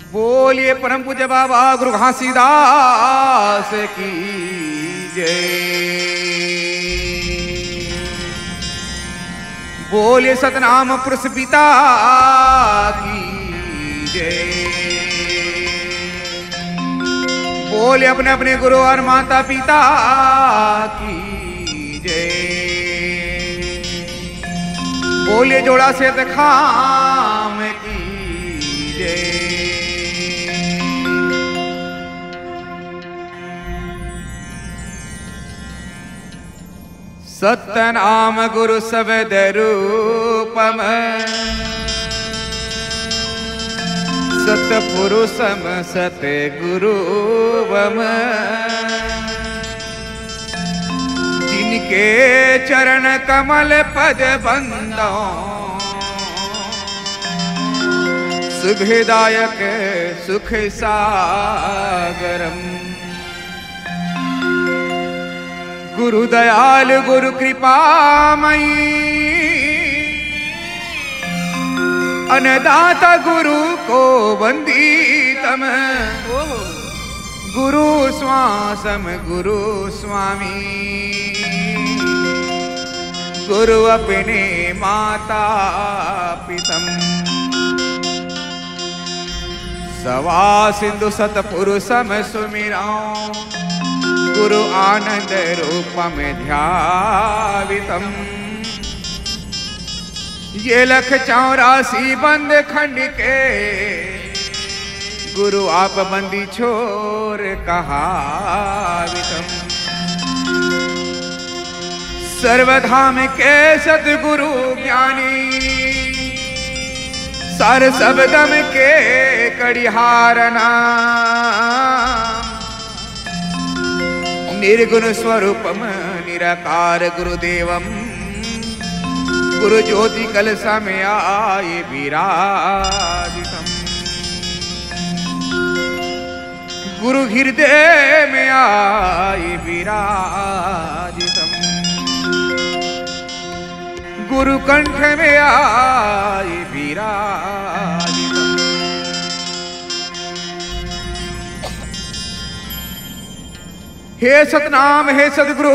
बोलिए परम पूज्य बाबा गुरु घासीदास की जय। बोलिए सतनाम पुरुष पिता की जय। बोलिए अपने अपने गुरु और माता पिता की जय। बोलिए जोड़ा से खाम की जय। सतनाम गुरु शब्द रूपम सतपुरुषम सत गुरुवम जिनके चरण कमल पद बंदो शुभदायक सुख सागरम। गुरु दयाल गुरु कृपामयी अन्नदाता गुरु को वंदितम। गुरु श्वासम गुरु स्वामी गुरु अपने माता पितम। सवा सिंधु सतपुरुषम सुमिरां गुरु आनंद रूपम ध्यावितम। ये लख 84 बंद खंड के गुरु आप बंदी छोर कहावितम। सर्वधाम के सतगुरु ज्ञानी सार सबदम के कड़िहारना निर्गुण स्वरूपम निराकार गुरुदेवम। गुरु ज्योति कलसा में आए विराजितम। गुरु हृदय में आए विराजितम। गुरु कंठ में आए विराजितम। हे सतनाम हे सदगुरु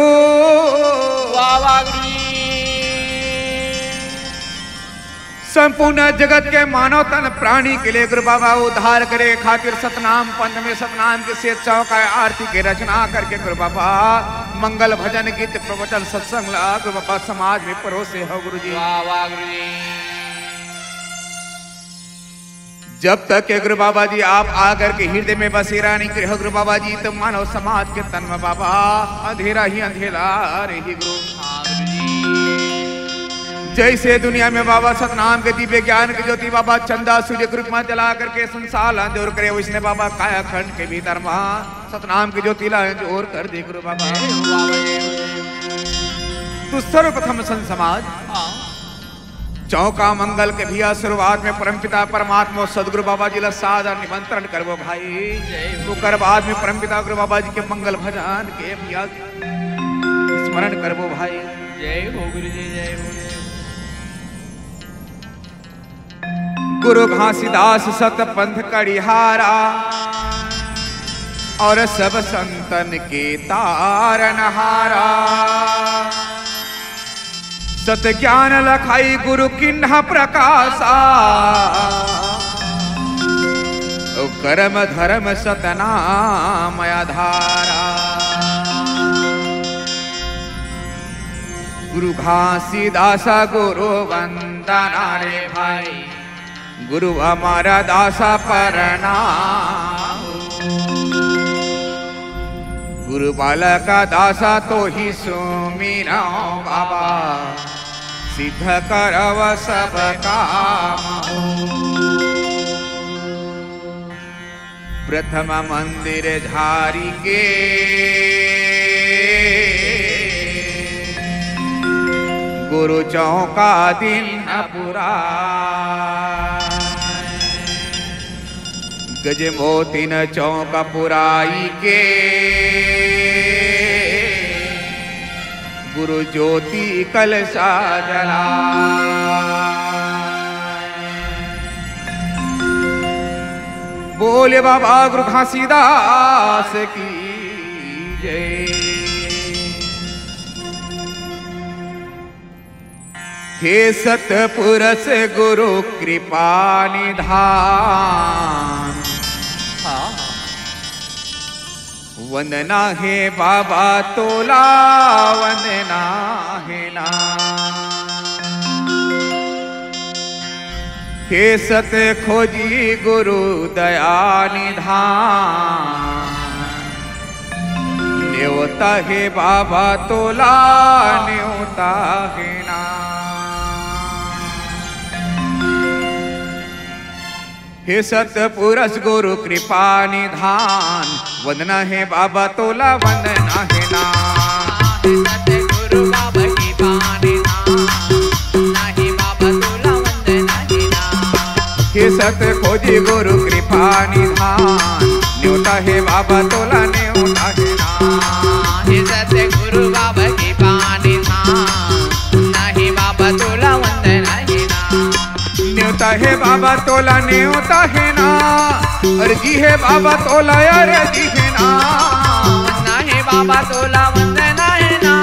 संपूर्ण जगत के मानव तन प्राणी के लिए गुरु बाबा उद्धार करे खातिर सतनाम पंथ में सतनाम के से चौका आरती की रचना करके गुरु बाबा मंगल भजन गीत प्रवचन सत्संग गुरु बाबा समाज में परोसे हो गुरु जी। जब तक के गुरु बाबा जी आप आकर के हृदय में बसेरा नहीं करे हो गुरु बाबा जी तो मानव समाज के तन में बाबा अंधेरा ही अंधेरा रही गुरु। जैसे दुनिया में बाबा सतनाम के दिव्य ज्ञान के ज्योति बाबा चंदा सूर्य ग्रुप में जला करके संसार अंजोर करे वैसने बाबा काया खंड के भीतर वहां सतनाम की ज्योति ला अंजोर कर दे गुरु बाबा। तो सर्वप्रथम संत समाज चौका मंगल के भैया शुरुआत में परमपिता परमात्मा सदगुरु बाबा जी ला सादर निमंत्रण करबो भाई। तो कर बाद में परमपिता गुरु बाबा जी के मंगल भजन के भैया स्मरण करबो भाई। जय हो गुरु जी जय हो। गुरु घासीदास सत पंथ कड़िहारा और सब संतन के तारनहारा। सत ज्ञान लखाई गुरु किन्ह प्रकाशा कर्म धर्म सतनाम आधारा। गुरु घासीदासा गुरु वंदना रे भाई गुरु हमारा दासा प्रणाम। गुरु बाला का दासा तो ही सुमिरा बाबा सिद्ध करव सब काम। प्रथम मंदिर झारी के गुरु चौका दिन पुरा। गज मोतिन चौका पुराई के गुरु ज्योति कलसा जला। बोले बाबा गुरु घासीदास की जय। हे सतपुरस गुरु कृपा निधान, वंदना है बाबा तोला वंदना है ना। हे सत खोजी गुरु दया निधान, न्योता है बाबा तोला न्योता है ना। हे सतपुरस गुरु कृपा निधान, वंदना है बाबा तोला वंदना है ना। हे सतगुरु बाबा कृपा निधान, वंदना है बाबा तोला वंदना है ना। हे सत खोजी गुरु कृपा निधान, न्योता है बाबा तोला न्योता है ना। हे सतगुरु बाबा कृपा निधान, वंदना है बाबा तोला वंदना है ना। न्योता है बाबा तोला न्योता है ना, अर्जी है बाबा तोला अर्जी है ना। वंदना है बाबा तोला वंदना है ना,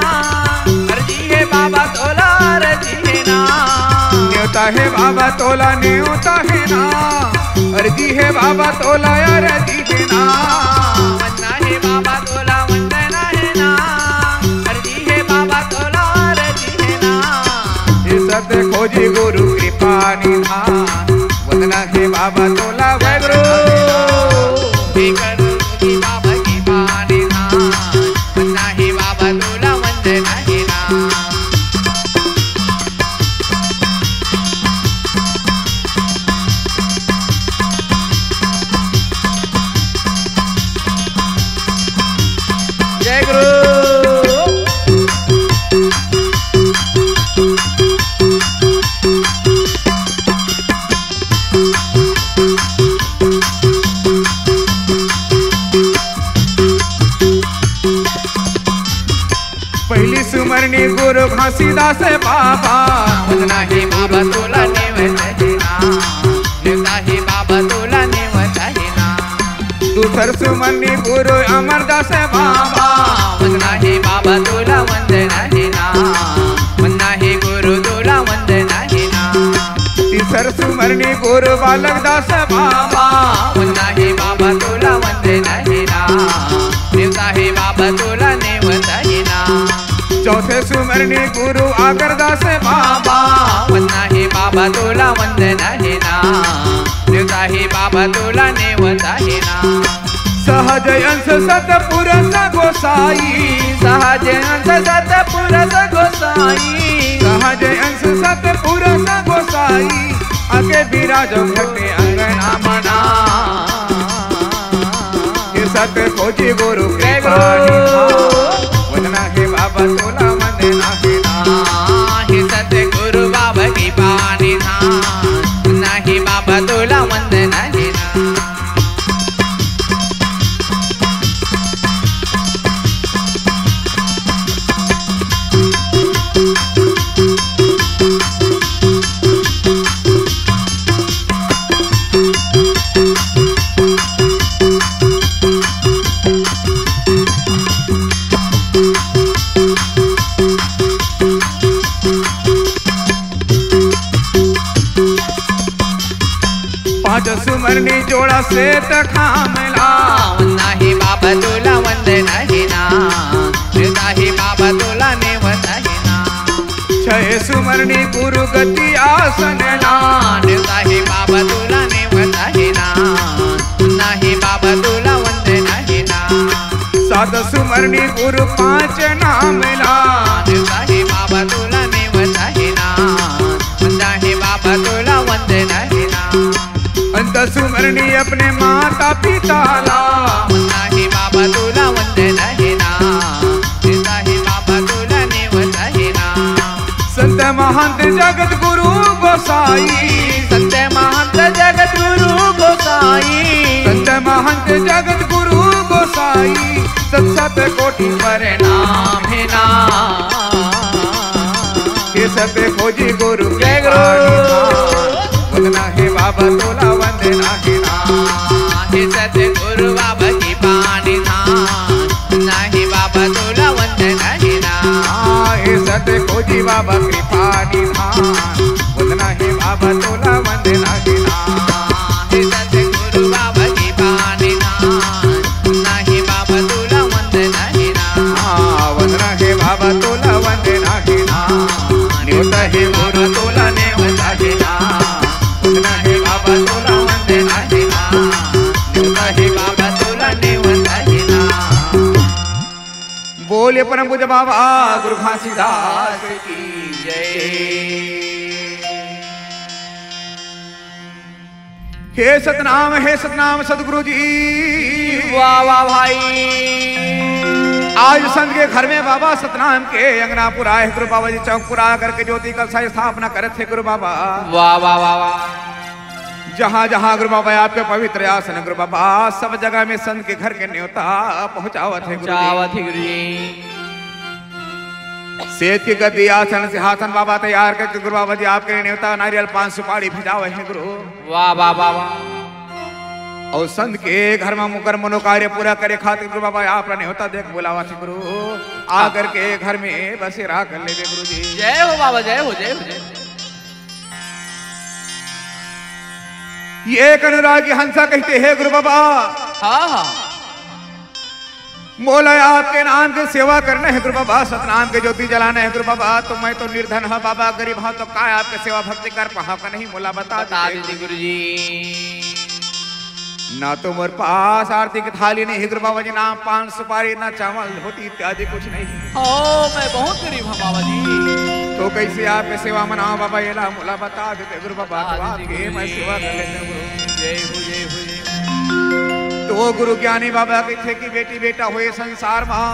अर्जी है बाबा तोला अर्जी है ना। न्योता है बाबा तोला न्योता है ना, अर्जी है बाबा तोला अर्जी है ना। वंदना है बाबा तोला वंदना है ना, अर्जी है बाबा तोला अर्जी है ना। हे सत खोजी गुरु कृपा निधान, वंदना है बाबा तोला वैगुरु। बाबा की पानी धान, वंदना है बाबा तोला वंदना है ना। जय गुरु। पहली सुमरनी गुरु घासीदास बाबा, वंदना है बाबा तोला नेवता है ना, न्योता है बाबा तोला नेवता है ना। दूसर सुमरनी गुरु अमरदास बाबा, वंदना है बाबा तोला वंदना है ना, वंदना है गुरु तोला वंदना है ना। तीसर सुमरनी गुरु बालक दास बाबा, वंदना है बाबा तोला वंदना है ना, न्योता है बाबा तोला नेवता है ना। चौथे सुमरनी गुरु आगरदास बाबा, वंदना है बाबा तोला वंदना है ना, न्योता है बाबा तोला नेवता है ना। सहज अंश सतपुरस गोसाई, सहज अंश सतपुरस गोसाई, सहज अंश सतपुरस गोसाई, आगे विराजो घटे अंगना मना। हे सत खोजी गुरु कृपा निधान, वंदना है बाबा तोला वंदना है ना। हे सतगुरु बाबा की पानी धान, वंदना है बाबा तोला वंदना है ना। पांच सुमरनी जोड़ा से तखामला, वंदना है बाबा तोला वंदना है ना, न्योता है बाबा तोला नेवता है ना। छह सुमरनी गुरु गति आसन ला, न्योता है बाबा तोला नेवता है ना, वंदना है बाबा तोला वंदना है ना। सात सुमरनी गुरु पांच नाम ला, न्योता है बाबा तोला नेवता है ना, वंदना है बाबा तोला वंदना है ना। अंत सुमरनी अपने माता पिता ला, वंदना है बाबा तोला वंदना है ना, न्योता है बाबा तोला नेवता है ना। संत महंत जगत गुरु गोसाई, संत महंत जगत गुरु गोसाई, संत महंत जगत गुरु गोसाई, सत सत कोटि पर नाम है ना। हे सत खोजी गुरु जय गुरु। वंदना है बाबा तोला वंदना है ना। बाबा कृपा निधान वंदना हे बाबा तोला वंदना निधान हे सतगुरु बाबा कृपा निधान वंदना हे बाबा तोला वंदना निधान वंदना हे बाबा तोला वंदना निधान न्योता हे गुरु तोला ने वंदना निधान वंदना हे बाबा तोला वंदना निधान न्योता हे बाबा तोला ने वंदना निधान। बोले परम पूज्य बाबा गुरु घासीदास की जय। हे सतनाम सदगुरु जी। वाह वाह भाई। आज संत के घर में बाबा सतनाम के अंगना पुरा है गुरु बाबा जी चौक पुरा करके ज्योति कलशा स्थापना करे थे गुरु बाबा। वाह वाह वाह वाह। जहाँ जहाँ गुरु बाबा आपके पवित्र आसन गुरु बाबा सब जगह में संत के घर के न्योता पहुँचावत है गुरु जी। सेठ की गद्दी आसन सिंहासन बाबा तैयार करके गुरु बाबा जी आपके न्योता नारियल पान सुपारी भिजावे है गुरु। वाह वाह वाह वाह। और संत के घर में मुकर मनोकार्य पूरा करे खातिर गुरु बाबा आप न्योता देख बुलावा थे गुरु आकर के घर में बसेरा कर ले गुरु जी। जय हो बाबा जय हो जय हो जय। ये एक अनुरागी हंसा कहते हैं गुरु बाबा। हाँ हाँ। बोला आपके नाम की सेवा करना है गुरु बाबा सतनाम के ज्योति जलाना है गुरु बाबा। तो मैं तो निर्धन है बाबा गरीब हूँ तो काय आपके सेवा भक्ति कर पाहा का नहीं बोला बता दीजिए गुरु जी। ना तो मोर पास आरती की थाली नहीं है गुरु बाबा जी ना पान सुपारी ना चावल होती इत्यादि कुछ नहीं। मैं बहुत गरीब हूँ बाबा जी। तो कैसे आपके सेवा मनाओ बाबा ये ला मोला बता देते गुरु बाबा तो आपके मैं सेवा कर लेते गुरु। जय हो जय हो जय। तो वो गुरु ज्ञानी बाबा कहते कि बेटी बेटा हुए संसार में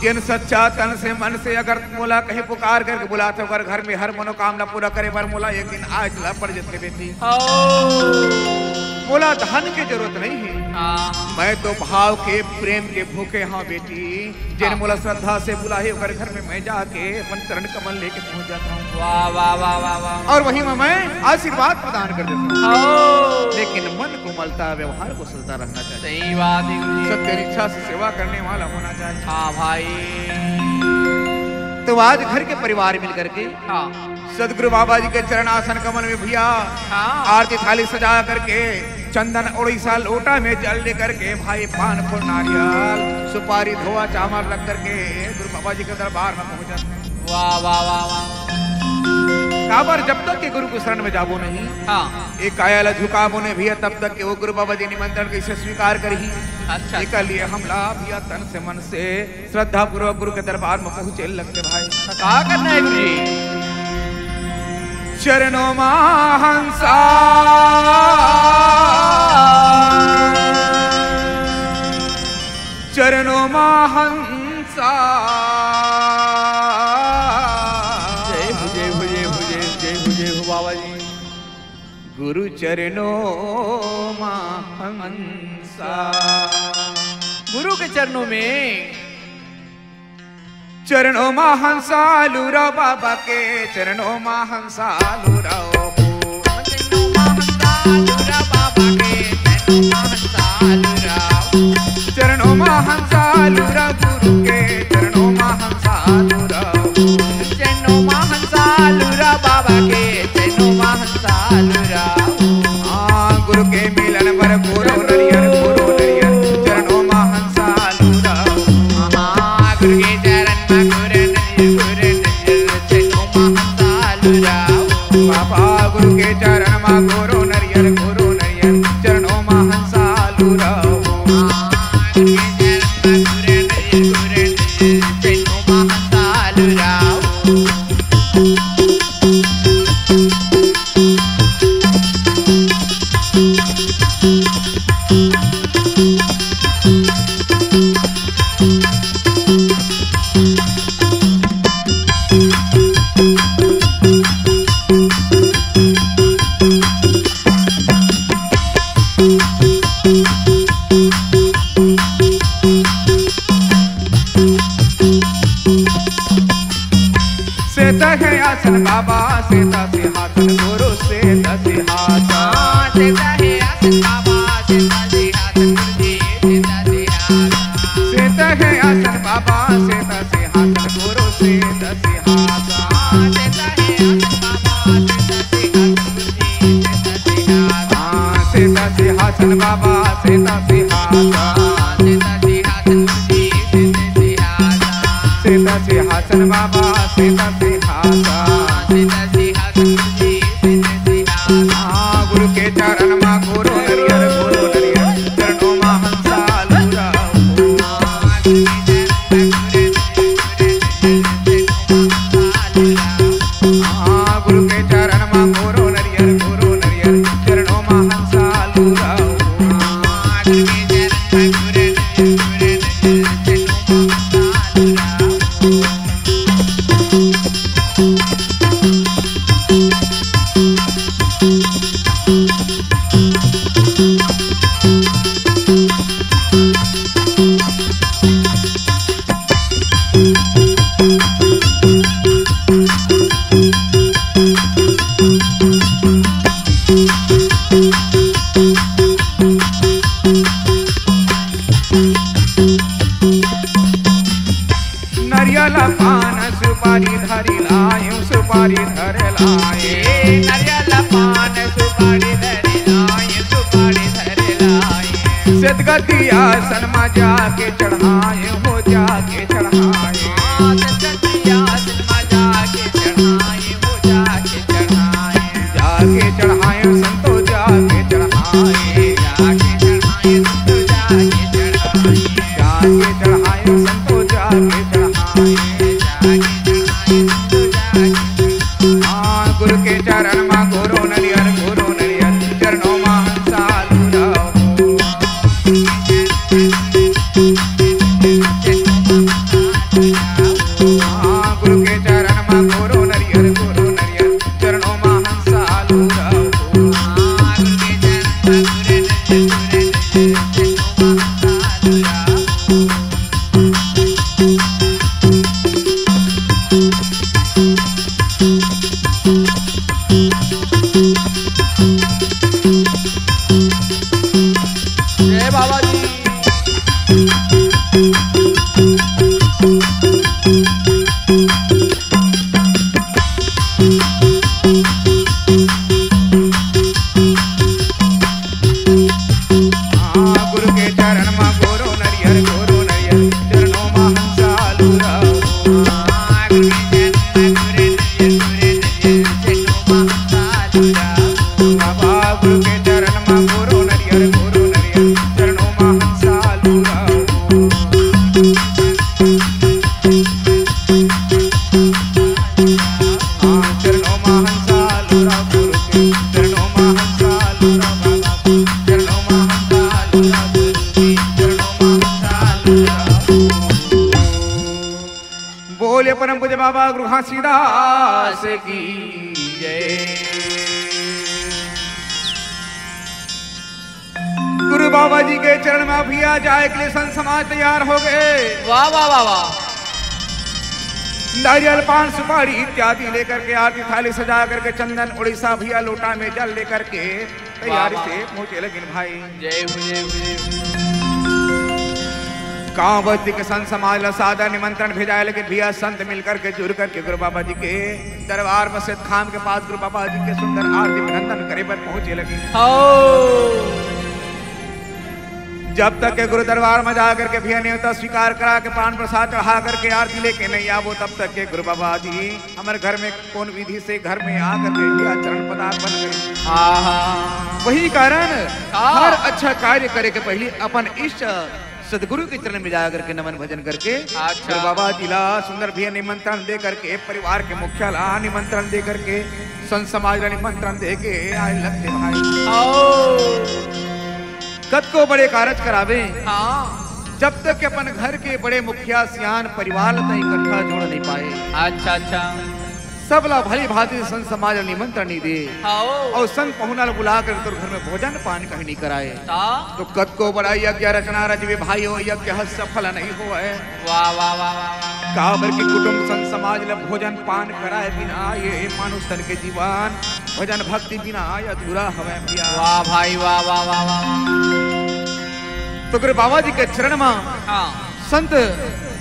जिन सच्चा तन से मन से अगर मोला कहीं पुकार करके बुलाते अगर घर में हर मनोकामना पूरा करे पर मोला एक दिन आज ला पड़ जाते बेटी। बोला धन की जरूरत नहीं है मैं तो भाव के प्रेम के भूखे हाँ बेटी जिन मोला श्रद्धा से बुलाए अगर घर में मैं जाके अपन चरण कमल लेके पहुंच जाता हूँ। वाह वाह वाह वाह वाह। और वहीं मैं आशीर्वाद प्रदान कर देता हूँ लेकिन मन को मलता व्यवहार को सुलता रहना चाहिए। सही बात है सत्य इच्छा से सेवा करने वाला होना चाहिए। हाँ भाई। तो आज घर के परिवार मिल करके सदगुरु बाबा जी के चरण आसन कमल में भैया आरती थाली सजा करके चंदन उड़ीसा लोटा में जल लेकर के भाई पान फूल नारियल सुपारी धोआ चावल रख करके गुरु बाबा जी के दरबार में पहुंच जाते हैं। वाह वाह वाह वाह। काबर जब तक के गुरु को शरण में जाबो नहीं एक कायल झुकाबो ने भैया तब तक के वो गुरु बाबा जी निमंत्रण कैसे स्वीकार करी। अच्छा इसके लिए हमला भैया तन से मन से श्रद्धा पूर्वक गुरु के दरबार में पहुंचे लगते भाई। क्या करना है गुरु जी। चरणों में हंसा चरणों में हंसा जय हो जय हो जय हो जय जय हो जय हो बाबा जी। गुरु चरणों में हंसा गुरु के चरणों में चरणों में हंसा लूरा बाबा के चरणों में हंसा लूरा चरणों में हंसा लूरा बाबा के चरणों में हंसा लूरा गुरु के चरणों में हंसा लूरा चरणों में हंसा लूरा बाबा के चरणों में हंसा लूरा। गुरु के मिलन पर गुरु नरियर चरणों में हंसा लूरा। गुरु के चरण में गुरु नरियर चरणों में हंसा लूरा। बाबा गुरु के चरण में गुरु नरियर चरणों में हंसा लूरा। बाबा सीता सिंहासन गुरु सीता सिंहासन सीता है आसन बाबा सीता सिंहासन गुरु जी सीता सिंहासन सीता है आसन बाबा सीता सिंहासन गुरु सीता सिंहासन बाबा सीता सिंहासन, सीता सिंहासन बाबा सीता सिंहासन। गुरु के चरण मा गुरु नरियर चरणों मा हंसालू गुरु के चरण मा गुरु नरियर चरणों मा हंसालू नरियल पान सुपारी धरी लायूं सुपारी धर लाए, नरियल पान सुपारी धरी लाए, सुपारी धर लाए। सदगति आसन में जाके चढ़ाए हो जाके चढ़ाए, सदगति आसन में जाके चढ़ाए हो जाके चढ़ाए। जाके चढ़ाए संतो जाके चढ़ाए, जाके चढ़ाए संतो जाके चढ़ाए, जाके चढ़ाए संतो जाके चढ़ाए। गुरु के चरण मा गुरु नरियर चरणों मा हंसालू गुरु के चरण मा गुरु नरियर चरणों मा हंसालू जय बाबा जी। गुरु के चरण मा गुरु नरियर चरणों मा हंसालू बाबा गुरु के चरण मा गुरु नरियर चरणों मा हंसालू चरणों मा हंसालू गुरु के चरणों मा हंसालू बाबा चरणों मा हंसालू गुरु के चरणों मा हंसालू। बोले परम पूज्य बाबा गुरु घासीदास की जय। गुरु बाबा जी के चरण में अभिया जाए के लिए संत समाज तैयार हो गए। वाह वाह वाह वाह। नारियल पान सुपारी इत्यादि लेकर के आरती थाली सजा करके चंदन उड़ीसा भैया लोटा में जल लेकर के तैयारी से पहुंचे लगिन भाई। जय हो जय हो जय हो। गाँव बस्ती के संत समाज ला सादा निमंत्रण भेजा, लेकिन भैया संत मिलकर के जुड़ करके गुरु बाबा जी के दरबार मस्जिद खाम के पास गुरु बाबा जी के सुंदर आरती अभिनंदन करे पर पहुंचे लगे। जब तक के गुरु दरबार में जा करके भैया न्योता स्वीकार करा के पान प्रसाद चढ़ा करके आरती लेके नहीं आवो, तब तक के गुरु बाबा जी हमारे घर में कौन विधि से घर में आकर के भैया चरण पदार्थ बन गए। वही कारण हर अच्छा कार्य करे के पहले अपन इष्ट सदगुरु के चरण में जा करके नमन भजन करके गुरु बाबा जी ला सुंदर भैया निमंत्रण दे करके, परिवार के मुखिया ला निमंत्रण दे करके, संत समाज ला निमंत्रण दे के आए लगते भाई। कद को बड़े कारज करावे, जब तक के अपन घर के बड़े मुखिया सियान परिवार तक इकट्ठा जोड़ नहीं पाए। अच्छा अच्छा। सब ला भली भांति संत समाज निमंत्रण नहीं दे और संत पहुना बुला कर तो घर में भोजन पान कहीं नहीं कराए, तो कद को बड़ा यज्ञ रचना रचवे भाई हो, यज्ञ सफल नहीं हो है। वाह वाह वाह वाह। काबर की कुटुंब संत समाज ला भोजन पान कराए बिना ये मानुष तन के जीवन भजन भक्ति बिना अधूरा हवे भैया। वाह भाई वाह वाह वाह वाह। तो गुरु बाबा जी के चरण में संत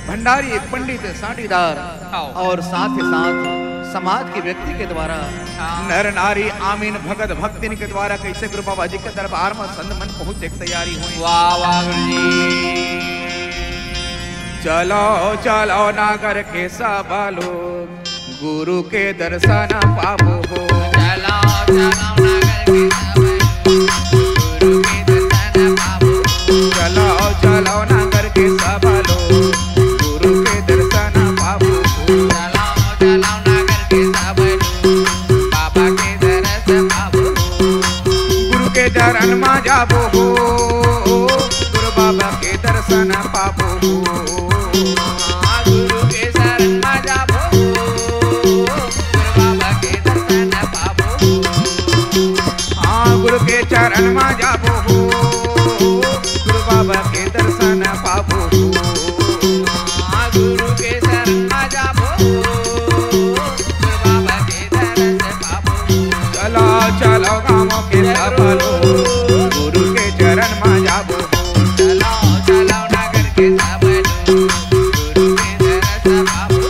भंडारी, पंडित, साटीदार और साथ ही साथ समाज के व्यक्ति के द्वारा नर नारी आमीन भगत भक्तिन के द्वारा कैसे गुरु बाबा जी के दरबार में संत मन पहुंचे की तैयारी हुई। वाह वाह गुरुजी। चलो चलो नागर के सब लोग गुरु के दर्शन पाबो हो। चलो चलो नागर के सब लोग गुरु के दर्शन पाबो। चलो चलो नागर के सब लोग गुरु के दर्शन पाबो। गुरु के चरण में जाबो हो, गुरु बाबा के दर्शन पाबो हो। गुरु के शरण में जाबो, गुरु बाबा के दर्शन पाबो। हाँ गुरु के चरण में जाबो हो, गुरु बाबा के दर्शन पाबो हो। गुरु के शरण में जाबो, गुरु बाबा के दर्शन पाबो। चलो चलो गाँव के सब लोग गुरु के चरण में जाबो हो। चलो चलो नागर के सब लोग गुरु के दर्शन पाबो।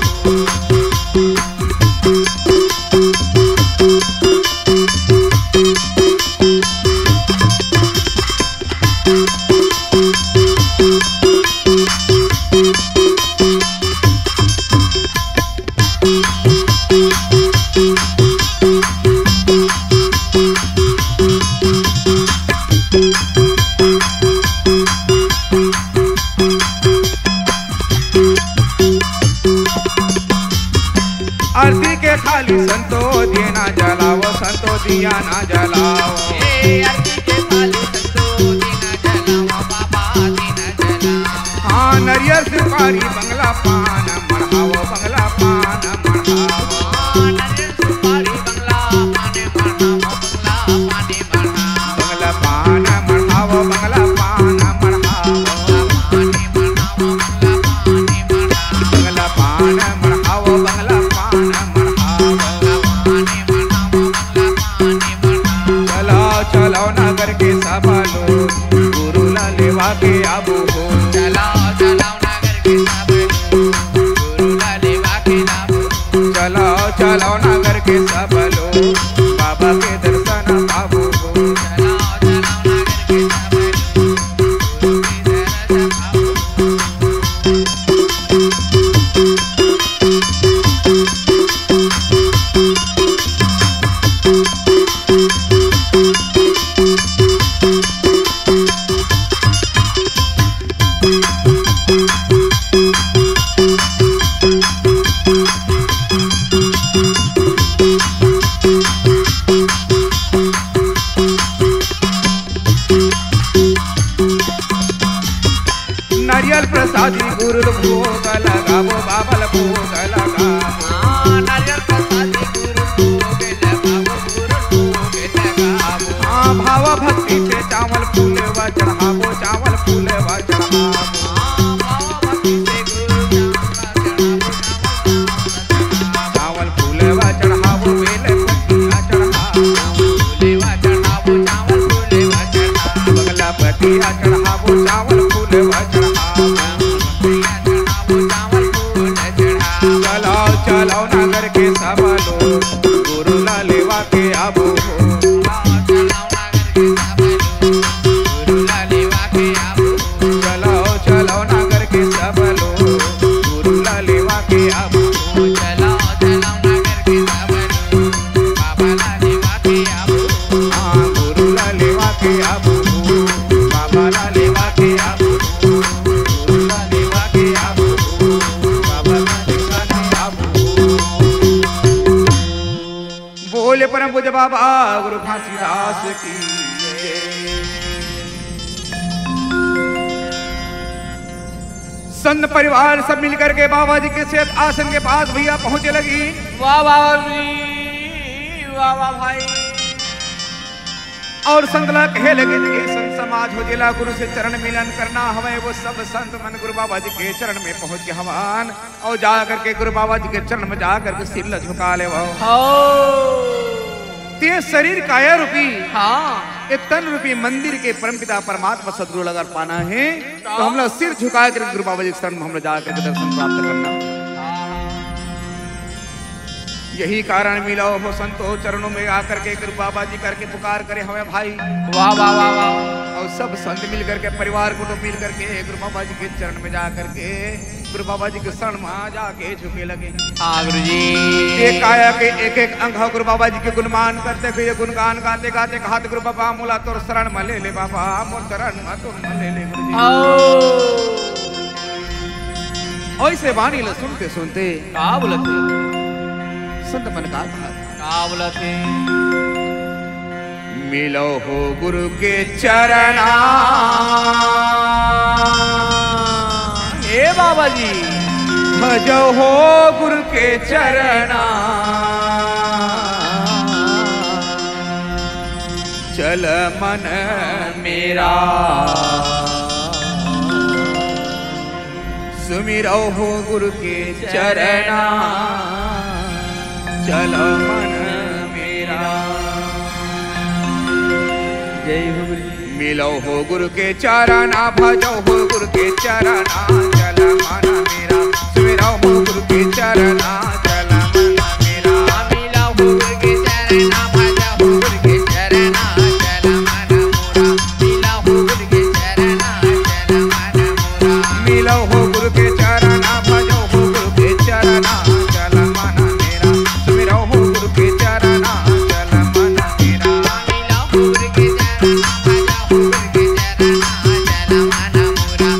आरती के थाली संतो दिए ना जलाओ, संतो दिया ना जलाओ। आरती के थाली संतो दीना जलाओ, बाबा दीना जलाओ। हाँ नरियर सुपारी बंगला पान मढ़ाओ, बंगला पान मढ़ाओ। नारियल सुपारी बंगला पाने मढ़ाओ, बंगला पाने मढ़ाओ। बंगला पान मढ़ाओ, बंगला पान मढ़ाओ। पाने मढ़ाओ, बंगला पाने मढ़ाओ। बंगला पान मढ़ाओ, बंगला पान मढ़ाओ। पाने मढ़ाओ, बंगला पाने मढ़ाओ। चलो चलो नगर के सब लोग गुरु ला लेवा के आबो हो। चलो चलो नागर के सब लोग गुरु ला लेवा के लाबो। चलो चलो नगर के सब लोग बाबा के दर्शन पाबो हो। चलो चलो नागर के सब लोग गुरु के दर्शन पाबो। नारियल प्रसादी गुरु भोग लगाबो, बाबल भोग लगाबो। नारियल प्रसादी गुरु भोग लगाबो, गुरु भोग लगाबो। हाँ भाव भक्ति से चावल फूल व चढ़ाबो, चावल फूल व चढ़ाबो। भाव भक्ति से गुरु चढ़ाबो, चावल फूल व चढ़ाबो, बेल पत्तियाँ चढ़ाबो। फूलेवा चढ़ाबो, चावल फूलेवा चढ़ाबो। बंगला पत्तियाँ चढ़ाबो, चावल फूल व चढ़ाबो। फूलेवा चढ़ाबो, चावल फूल चढ़ाबो। चलो चलो नगर के सब लोग गुरु ला लेवा के आबो हो। चलो नागर के सब लोग गुरु ला लेवा के आबो। चलो चलो नगर के सब लोग गुरु ला लेवा के आबो हो। चलो चलो नागर के सब लोग बाबा ला लेवा के आबो। हाँ गुरु ला लेवा के आबो हो, बाबा ला लेवा के आबो हो। गुरु ला लेवा के आबो हो, बाबा ला लेवा के आबो हो। बोले परम पूज्य बाबा गुरु घासीदास की जय। संत परिवार सब मिलकर के बाबा जी के सेठ आसन के पास भैया पहुंचे लगी। वाह वाह जी, वाह वाह भाई। और संतला कहे लगे कि संत समाज हो जिला गुरु से चरण मिलन करना हमें। वो सब संत मन गुरु बाबा जी के चरण में पहुंच के हवान और जा करके गुरु बाबा जी के चरण में जा करके सिर ल झुका ले। ते शरीर काया रूपी, हाँ ये तन रूपी मंदिर के परमपिता परमात्मा सदगुरु अगर पाना है तो हम लोग सिर झुका कर गुरु बाबा जी के शरण में हम लोग जा करके दर्शन प्राप्त करना। यही कारण मिलो हो संतो चरणों में आकर के गुरु बाबा जी करके पुकार करे हमें भाई। वाह वाह वाह वाह। और सब संत मिल करके परिवार कुटुंब मिल करके गुरु बाबा जी के चरण में जा करके गुरु बाबा जी के शरण में जाके झुके लगे। हाँ गुरु जी। एक काया के एक एक अंग गुरु बाबा जी के गुणमान करते हुए गुणगान गाते गाते कहा गुरु बाबा मोला तोर शरण में ले बाबा मोर शरण में तोर ले गुरु जी। ऐसे वाणी ल सुनते सुनते का बोलते संत मन का बोलते मिलो हो गुरु के चरणा हे बाबा जी। भजो हो गुरु के चरणा चल मन मेरा सुमिरो हो गुरु के चरणा चलो मन मेरा। जय हो गुरु जी। मिलो हो गुरु के चरणा भजो हो गुरु के चरणा चल मन मेरा सुमिरो हो गुरु के चरणा चल मन मेरा। मिलो हो गुरु के चरणा भजो हो गुरु के चरणा चल मन मोरा। मिलो हो गुरु के चरणा चल मन मोरा। मिलो हो गुरु के चरणा भजो हो गुरु के चरणा चल मन मेरा सुमिरो हो गुरु के चरणा चल मन मेरा। मिलो हो गुरु के चरणा भजो हो गुरु के चरणा चल मन मोरा। मिलो हो गुरु के चरणा चल मन मोरा।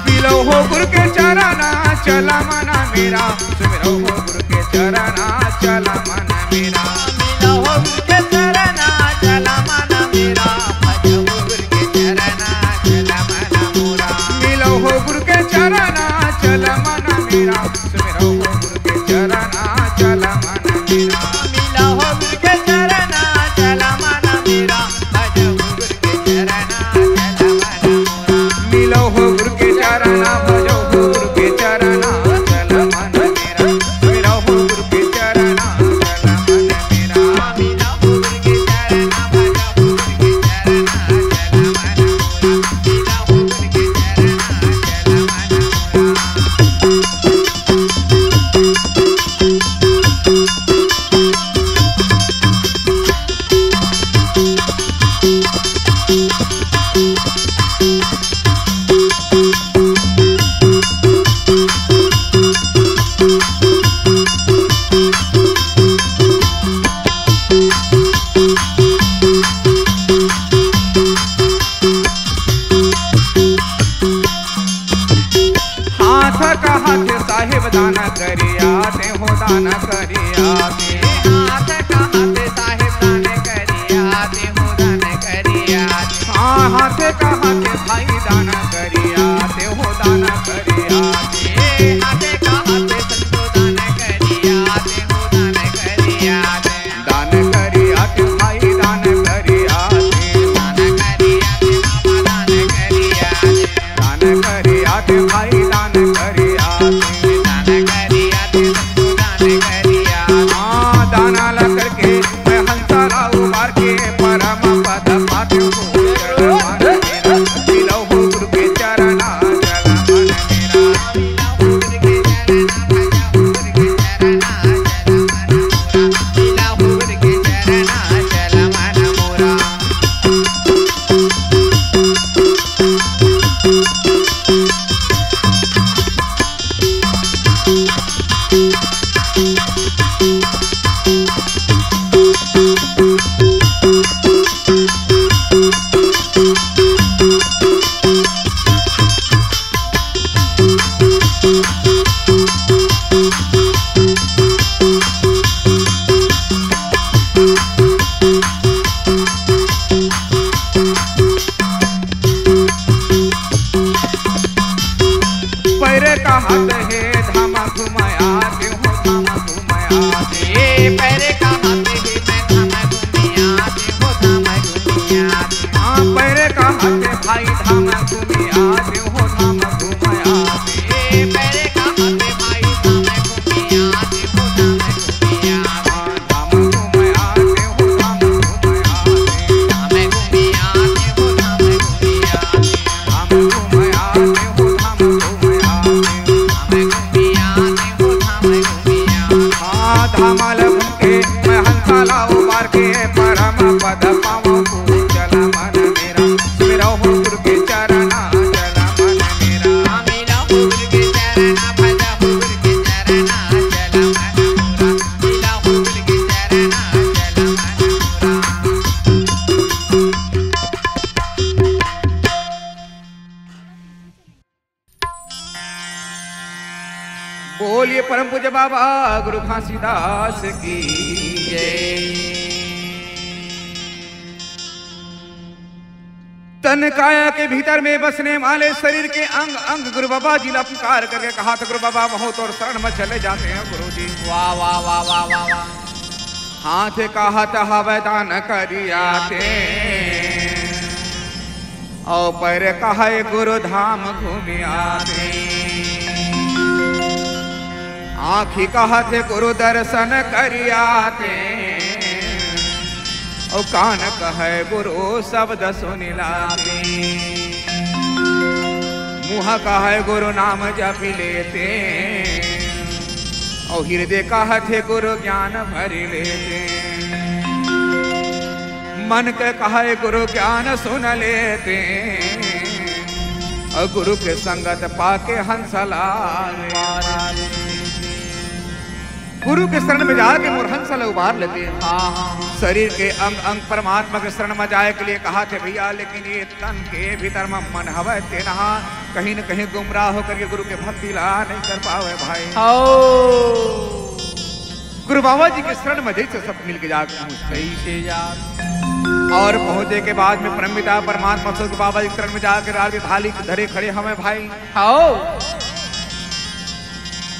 मिलो हो गुरु के चरणा चल मन मेरा सुमिरो हो गुरु के चरणा चल मन मेरा। मिलो हो गुरु के चरणा चल मन मेरा भजो हो गुरु के चरणा चल मन मोरा। मिलो हो गुरु के चरणा चल मन मेरा सुमिरो हो गुरु के चरणा चल मन मेरा। मिलो हो गुरु के चरणा चल मन मेरा भजो हो गुरु के चरणा चल मन मोरा। मिलो हो गुरु के चरणा भजो हो गुरु के चरणा चल मन मेरा सुमिरो हो गुरु के चरणा चल मन मेरा। मिलो हो गुरु के चरणा भजो हो गुरु के चरणा चल मन मोरा। मिलो हो गुरु के चरणा चल मन मोरा। हाथ का हाथ साहिब दाना करिया ते हो दाना करिया ते हाथ का हाथ साहिब दान करिया ते हो दान करिया। हाँ हाथ का हाथ भाई दाना करिया ते हो दाना करिया ते हाथ का हाथ संतो दान करिया ते हो दान करिया। दान करिया ते भाई दान करिया ते दान करिया ते बाबा दान करिया। दान करिया ते भाई दान करिया ते दान करिया ते संतो दान करिया। हाँ दाना ला करके मैं हंसा लाऊ मार के परम पद पाते हो चल मन मेरा। मिलो हो गुरु के चरणा चल मन मेरा। मिलो हो गुरु के चरणा भजो हो गुरु के चरणा चल मन मोरा। मिलो हो गुरु के चरणा चल मन मोरा। पैरे का हाथ है धामा घुमाया ते हो धामा घुमाया ते पैरे का हाथ है मैं धाम घूमिया ते हो धाम घूमिया। हाँ पैरे का हाथ भाई धामा घुमिया ते हो धामा घुमाया ते पैरे का हाथ भाई धाम घूमिया ते हो धाम घूमिया। हाँ धामा घुमाया ते हो धामा घुमाया ते धाम घूमिया ते हो धाम घूमिया। धामा घुमाया ते हो धामा घुमाया ते धाम घूमिया परम पूज्य बाबा गुरु घासीदास की जय। तन काया के भीतर में बसने वाले शरीर के अंग अंग गुरु बाबा जी ने पुकार करके कहा था गुरु बाबा बहुत और शरण में चले जाते हैं गुरु जी। वाह वाह वाह वाह वाह वाह। हाथ का हाथ हवदान करियाते और पैर कहे गुरु धाम घूमि आते। आँखी का हाथ गुरु दर्शन करियाते और कान कहे गुरु शब्द सुनिलाते। मुँह कहे गुरु नाम जप लेते और हृदय कहते गुरु ज्ञान भर लेते। मन के कहे गुरु ज्ञान सुन लेते और गुरु के संगत पाके हंसला। गुरु के शरण में जाके मोर हंसल उबार लेते हैं। शरीर के अंग अंग परमात्मा के शरण में जाए के लिए कहा थे भैया, लेकिन ये तन के भीतर में मन हवा तेना कहीं न कहीं गुमराह होकर के गुरु के भक्ति ला नहीं कर पावे भाई। गुरु बाबा जी के शरण में जैसे सब मिल के जाकर सही से जा और पहुंचे के बाद में परमपिता परमात्मा सदगुरु बाबा जी के शरण में जाकर आरती थाली धरे खड़े हमें भाई।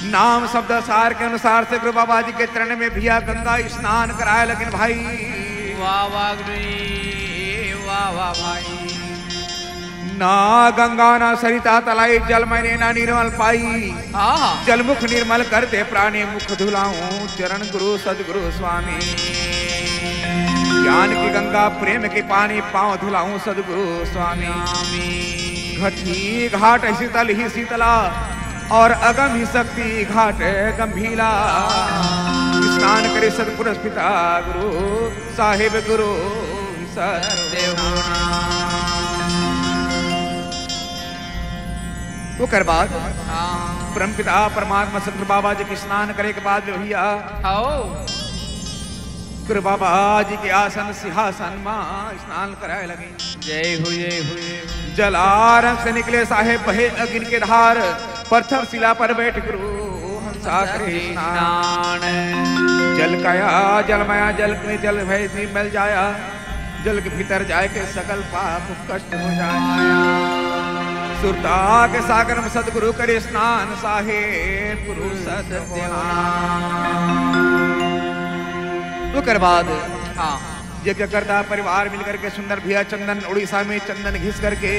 नाम शब्द सार के अनुसार से गुरु बाबा जी के चरण में भैया गंगा स्नान कराए। लेकिन भाई वाह वाह वाह वाह भाई। ना गंगा ना सरिता तलाई जल मैंने ना निर्मल पाई। जल मुख निर्मल करते प्राणी मुख धुलाऊं चरण गुरु सदगुरु स्वामी। ज्ञान की गंगा प्रेम के पानी पांव धुलाऊं सदगुरु स्वामी। घटी घाट शीतल ही शीतला और अगम ही शक्ति घाट गंभीरा। स्नान करे सदपुरुष पिता गुरु साहिब गुरु सदेव। वो कर बाद परमपिता परमात्मा सदगुरु बाबा जी के स्नान करे के बाद भैया गुरु बाबा जी के आसन सिंहासन में स्नान कराए लगे। जय हो जय हो। जलारंग से निकले साहेब बहे अग्नि के धार। पत्थर शिला पर बैठ गुरु हंसा करे स्नान। जल काया जल माया जल में जल भय मिल जाया। जल के भीतर जाए के सकल पाप कष्ट हो जाया। सुरता के सागर में सदगुरु करे स्नान साहेब गुरु सदेव। तो कर बाद यज्ञ करता परिवार मिलकर के सुंदर भैया चंदन उड़ीसा में चंदन घिस करके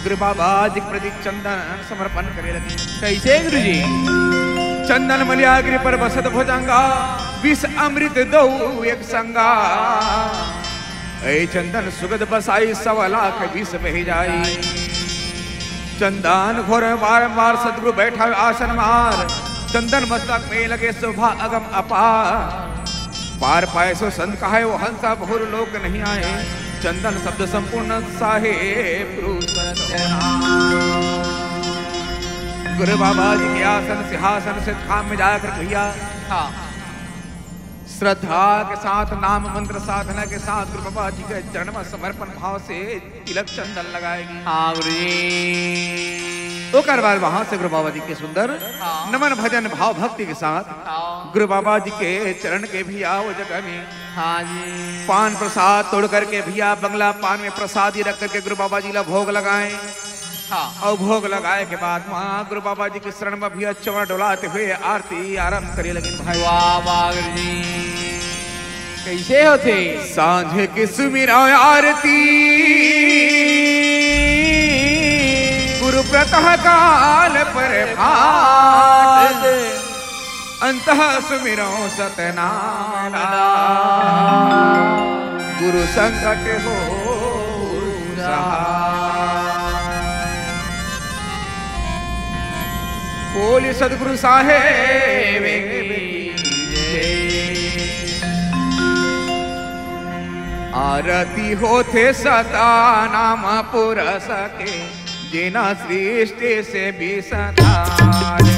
गुरु बाबा जी के प्रति चंदन समर्पण करे लगे। कैसे गुरु जी? चंदन मलियागिरी पर बसत भुजंगा विष अमृत दो एक संगा। ऐ चंदन सुगध बसाई 1.25 लाख विष बह जाई। चंदन घोर बारंबार सदगुरु बैठा आसन मार। चंदन मस्तक में लगे शोभा अगम अपार। पार पाए सो संत कहे वो हंसा बहुर लोग नहीं आए। चंदन शब्द संपूर्ण साहेब गुरु बाबा जी के आसन सिंहासन से खाम में जाकर भैया श्रद्धा के साथ नाम मंत्र साधना के साथ गुरु बाबा जी के चरण में समर्पण भाव से तिलक चंदन लगाएगी। हाँ गुरु जी। तो कर बाद वहां से गुरु बाबा जी के सुंदर नमन भजन भाव भक्ति के साथ गुरु बाबा जी के चरण के भी आओ जगह में। हाँ जी। पान प्रसाद तोड़ करके भैया बंगला पान में प्रसाद ही रख करके गुरु बाबा जी ला भोग लगाए। और भोग लगाए के बाद वहाँ गुरु बाबा जी के शरण में भैया चवर डोलाते हुए आरती आरंभ करे लगे भाई। वाह वाह गुरु जी। कैसे होते? सांझे के सुमिरा आरती गुरु प्रतः काल पर भात। अंतः सुमिरो सतनाम गुरु संकट हो बोली सदगुरु साहेब आरती होते सता नाम पुरस के जिना सृष्टि से भी सतार है।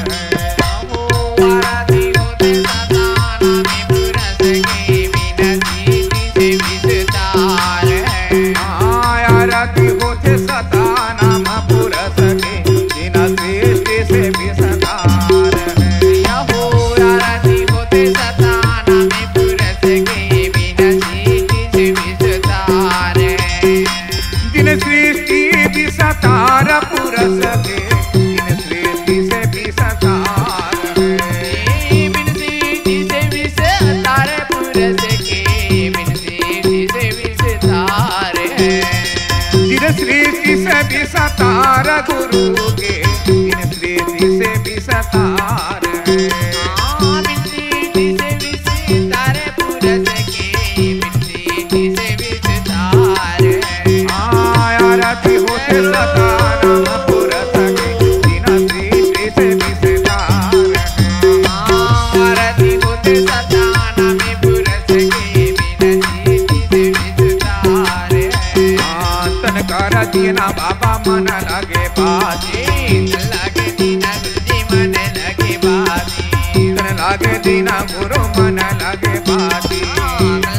आरती होते सता नाम पुरस के बिना सृष्टि से भी सतार है। आरती होते सता नाम पुरस के जिना सृष्टि से भी सतार है। जिन सृष्टि से भी सतार गुरु के, जिन सृष्टि से भी सतार है। आरती होते सता नाम पुरस के, जिन सृष्टि से भी सतार है। आरती होते सता नाम पुरस के, बिन सृष्टि से भी सतार है। तन कर दीना बाबा मन लगे बाजी, लागे दीना गुरुजी मन लगे बाजी, तन लागे दीना गुरु मन लगे बाजी,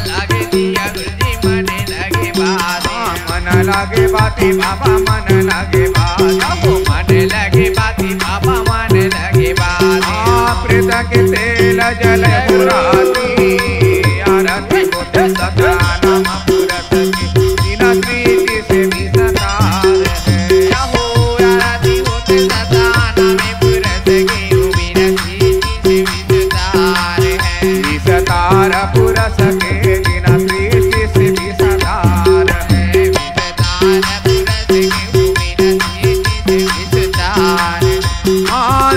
लागे दिया गुरुजी मन लगे बाजी, मन लगे बाती बाबा मन लगे बाजी, मन लगे बाती बाबा मन लगे बाजी। प्रेत के तेल जल पुराती, आरती होते सता नाम पुरस के, जिन सृष्टि से भी सतार है। आरती होते सता नाम पुरस के, बिन सृष्टि से भी सतार है। सतार पुरस के, जिन सृष्टि से भी सतार है।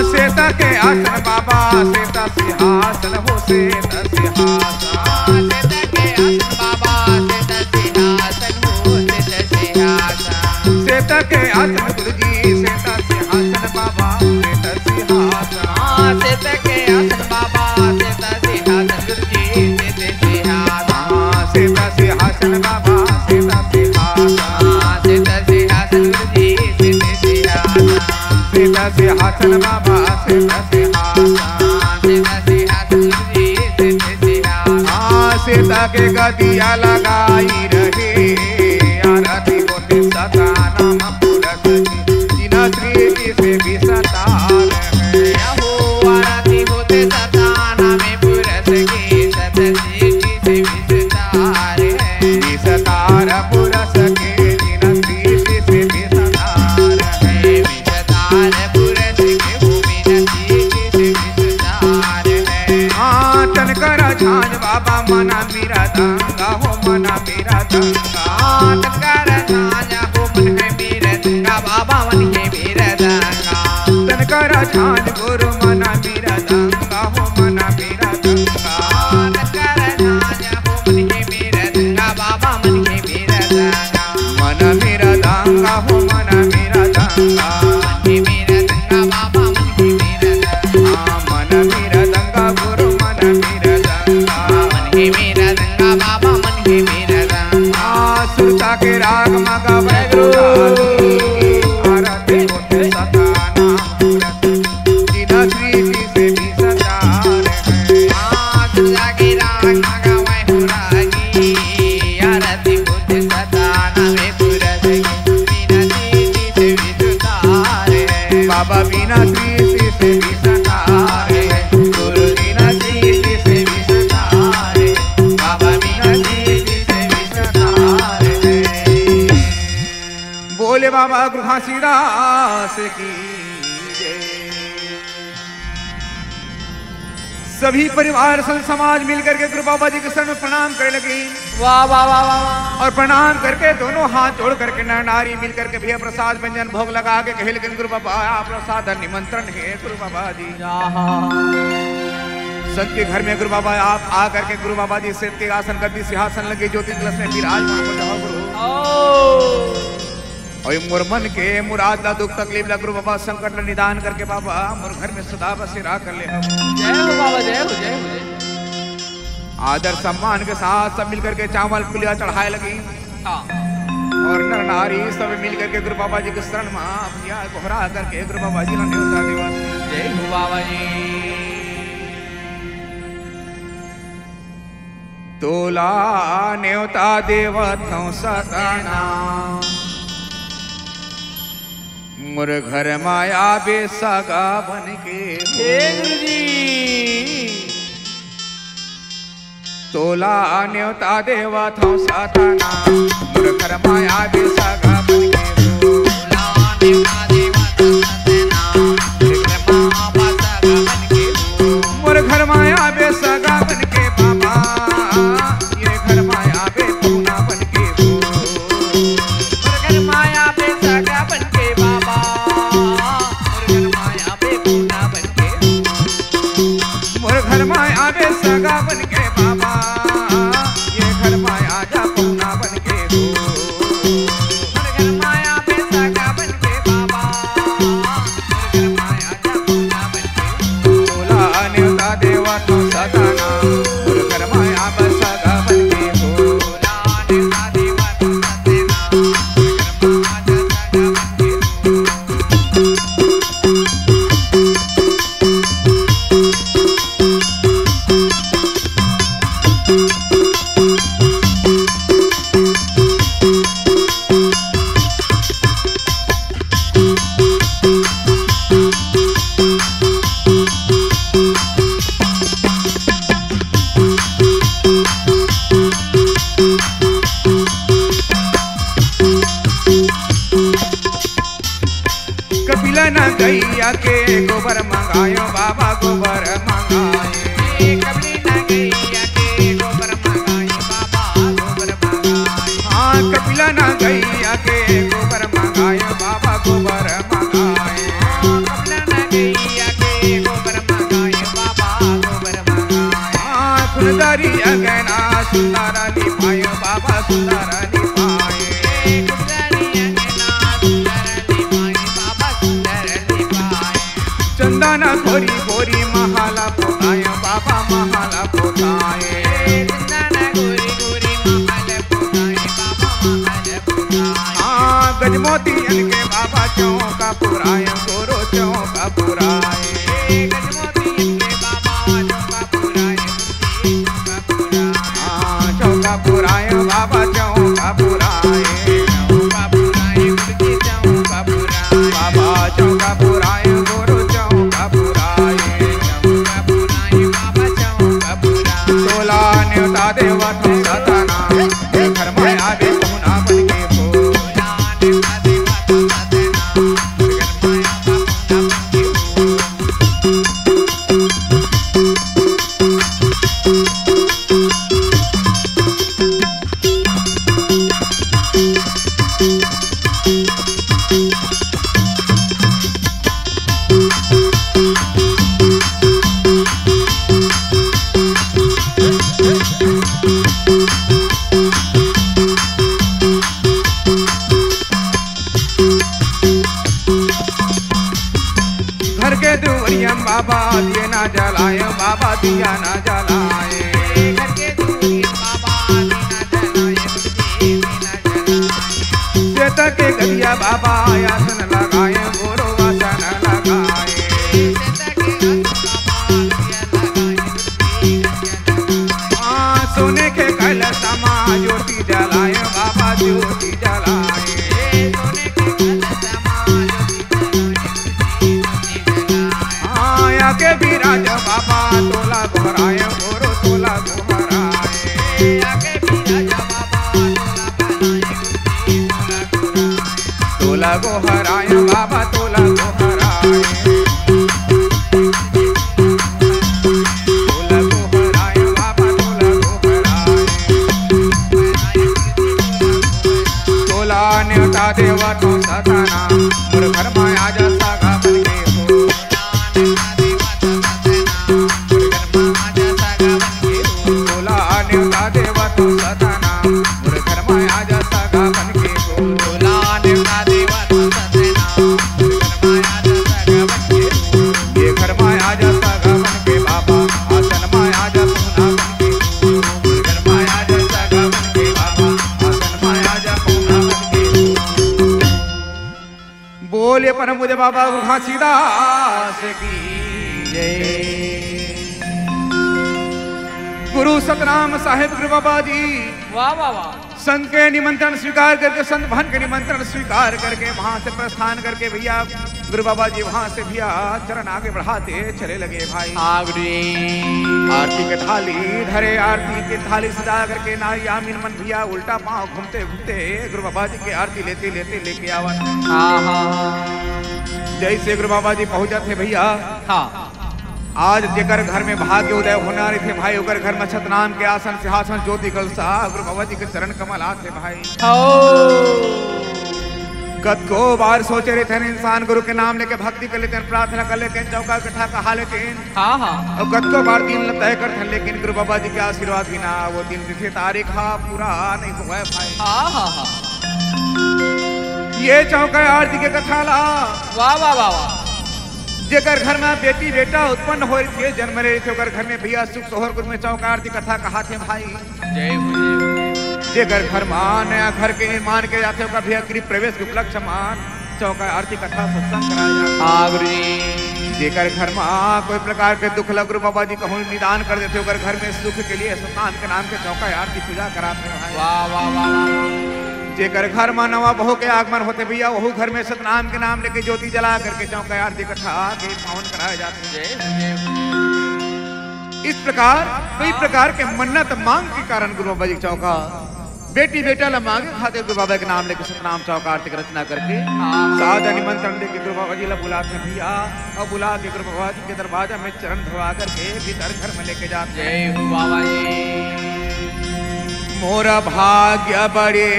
श्वेत के आसन बाबा, श्वेत सिंहासन हो, श्वेत सिंहासन, श्वेत के आसन बाबा, श्वेत सिंहासन हो, श्वेत सिंहासन, श्वेत के आसन गुरुजी, श्वेत सिंहासन बाबा, श्वेत सिंहासन, श्वेत के आसन बाबा, श्वेत सिंहासन गुरुजी, श्वेत सिंहासन, श्वेत सिंहासन बाबा, श्वेत सिंहासन, श्वेत सिंहासन गुरुजी, श्वेत सिंहासन, श्वेत सिंहासन बाबा, श्वेत सिंहासन, श्वेत सिंहासन गुरुजी, श्वेत सिंहासन। सीता के गदिया लगाई रहे, आरती होते सता नाम पुरस की, जिन सृष्टि से भी सतार है। आरती होते सता नाम पुरस के, सत सृष्टि से भी सतार है। सतार पुरस के, जिन सृष्टि से भी सतार है। सतार पुरस के, बिन सृष्टि से भी सतार है। तन कर झांझ बाबा मना मेरा दंगा हो, मना मेरा दंगा, तनकर झांझ हो मन है मेरा दंगा, बाबा मन है मेरा दंगा। तन कर झांझ गुरु मना मेरा दंगा हो, मना मेरा दंगा, तनकर झांझ हो मन है मेरा दंगा, बाबा मन है मेरा दंगा। मन मेरा दंगा हो, मना मेरा दंगा, मन है मेरा दंगा, बाबा मन है मेरा दंगा। मन मेरा दंगा गुरु मन मेरा दंगा, मन है मेरा दंगा, बाबा मन है मेरा दंगा। सुरता के राग मगा बैगुराती, आरती होते सता नाम पुरस की, जिन सृष्टि से भी सतार है। दुर्गा के राग मगा बैगुराती, आरती होते सता नाम पुरस की, बिन सृष्टि से भी सतार है। बाबा बिना सृष्टि से भी सतार है, गुरु बिना सृष्टि से भी सतार है, बाबा बिना सृष्टि से भी सतार है। बोले बाबा गुरु घासीदास की जय। सभी परिवार संत समाज मिलकर के गुरु बाबा जी के सर में प्रणाम करने लगी। वाह वाह वाह वाह। और प्रणाम करके दोनों हाथ जोड़ करके नर नारी मिलकर के भैया प्रसाद व्यंजन भोग लगा के कहे लेकिन गुरु बाबा आप प्रसाद निमंत्रण है गुरु बाबा जी। संत के घर में गुरु बाबा आप आ करके गुरु बाबा जी श्वेत के आसन गद्दी सिंहासन लगे ज्योति कलश में विराजमान हो जाओ गुरु। और मोर मन के मुराद ला दुख तकलीफ ला गुरु बाबा संकट ला निदान करके बाबा मोर घर में सदा बसेरा कर ले। जय हो बाबा, जय हो जय हो। आदर सम्मान के साथ सब मिलकर के चावल पुलिया चढ़ाए लगी। और नर नारी सब मिलकर के गुरु बाबा जी के शरण में अपनिया कोहरा करके गुरु बाबा जी ने न्योता दिवस। जय हो बाबा जी। तोला न्योता देवत सतना मोर घर माया बेसगा बन के गुरुजी। तोला न्योता देवत सतना मोर घर माया बेसगा बन के मोर घर माया बेसगा बन के बाबा ये घर माया बे तू ना बन के गैया के गोबर मंगायो बाबा गोबर मंगाए कबली ना गैया के गोबर मंगाए बाबा गोबर मंगाए हाँ कपिला ना गैया के गोबर मंगायो बाबा गोबर मंगाए कबला ना गैया के गोबर मंगाए बाबा गोबर मंगाए हाँ फुलदारी अगना सुंदर लिपायो बाबा सुंदर लिपाए कुंदरी अंगना सुंदर लिपाए बाबा सुंदर लिपाए चंदना गोरी गोरी महाला पोतायो बाबा महाला पोताए चंदना गोरी गोरी महल पुताए बाबा महल पुताए हाँ गजमोतियन के बाबा चौका पुराय गोरो चौका पुराए गजमोती के बाबा चौका पुराए चौका पुराए हाँ चौका पुराय बाबा चौका पुराए चौका पुराए गुरुजी चौका पुराए बाबा चौका पुराय गोरो चौका पुराए चौका पुराए बाबा चौका पुराए तोला न्योता देवा तो सतना घर में आवे पुना बन के हो लाने का देवा तो सतना गरमाया बाबा बनके हो घर के दुवरियम बाबा दिए ना जलाए बाबा दिया ना जलाए घर के दूरी बाबा दीना जलाए गुरुजी दीना जलाए श्वेत के गदिया बाबा आसन लगाए गोरो आसन लगाए हाँ सोने के कलशमा ज्योति जलाए बाबा ज्योति जलाए हाँ या के विराज बाबा तोला गोहराए गोरो तोला गोहराए तोला गोहराए बाबा तोला गोहराए तोला गोहराए बाबा तोला गोहराए तोला न्योता देवा तो सताना मोर घर में आजा सागा बन के हो तोला न्योता देवा तो सताना मोर घर में आजा सागा बन के हो ये घर में आजा सागा बन के बाबा आसन में आजा पूना बन के हो घर में आजा सागा बन के बाबा आसन में आजा पूना बन के हो बोले परम पूज्य बाबा घासीदास की जय गुरु सतनाम साहिब गुरु बाबा जी वाह वाह वाह संत के निमंत्रण स्वीकार करके संत भन के निमंत्रण स्वीकार करके वहां से प्रस्थान करके भैया गुरु बाबा जी वहां से भैया चरण आगे बढ़ाते चले लगे भाई आरती के थाली धरे आरती की थाली सजा करके नारी आमीन मन भैया उल्टा पांव घूमते घूमते गुरु बाबा जी की आरती लेते लेते लेके आवा जैसे गुरु बाबा जी पहुंचा थे भैया आज जेकर घर में भाग्य उदय होना रहे थे भाई ओकर घर में सतनाम के आसन सिंहासन ज्योति कलसा गुरु बाबा जी के चरण कमल आते भाई कद को बार सोचे रहते हैं इंसान गुरु के नाम लेके भक्ति कर लेते हैं प्रार्थना कर लेते हैं चौका कथा कहा लेते हैं और कद को बार दिन तय करते हैं लेकिन गुरु बाबा जी के आशीर्वाद बिना वो दिन तिथि तारीख पूरा नहीं हुआ है भाई ये चौका आरती के कथा ला वाह वाह वाह वाह जेकर घर में बेटी बेटा उत्पन्न हो रही थे जन्म रहे थे घर में भैया सुख सोहर गुरु में चौका आरती कथा कहा थे भाई जय जेकर घर में नया घर के निर्माण के जाते होगा भैया गृह प्रवेश के उपलक्ष्य मान चौका आरती कथा सत्संग कराया जाता जेकर घर में कोई प्रकार के दुख लग गुरु बाबा जी कहूँ निदान कर देते होकर घर में सुख के लिए सतनाम के नाम के चौका आरती पूजा कराते हैं वाह वाह वाह जेकर घर में नवा बहू के आगमन होते भैया वहू घर में सतनाम के नाम लेके ज्योति जला करके चौका आरती कथा के पावन कराए जाते हैं इस प्रकार कई प्रकार के मन्नत मांग के कारण गुरु बाबा जी चौका बेटी बेटा ला मांगे खाते गुरु बाबा के नाम लेके सतनाम चौकार की रचना करके सादा निमंत्रण देके गुरु बाबा जी ला बुलाते हैं भैया और बुला के गुरु बाबा जी के दरवाजा में चरण धोवा करके भीतर घर में लेके जाते हैं। जय हो बाबा जी। मोरा भाग्य बड़े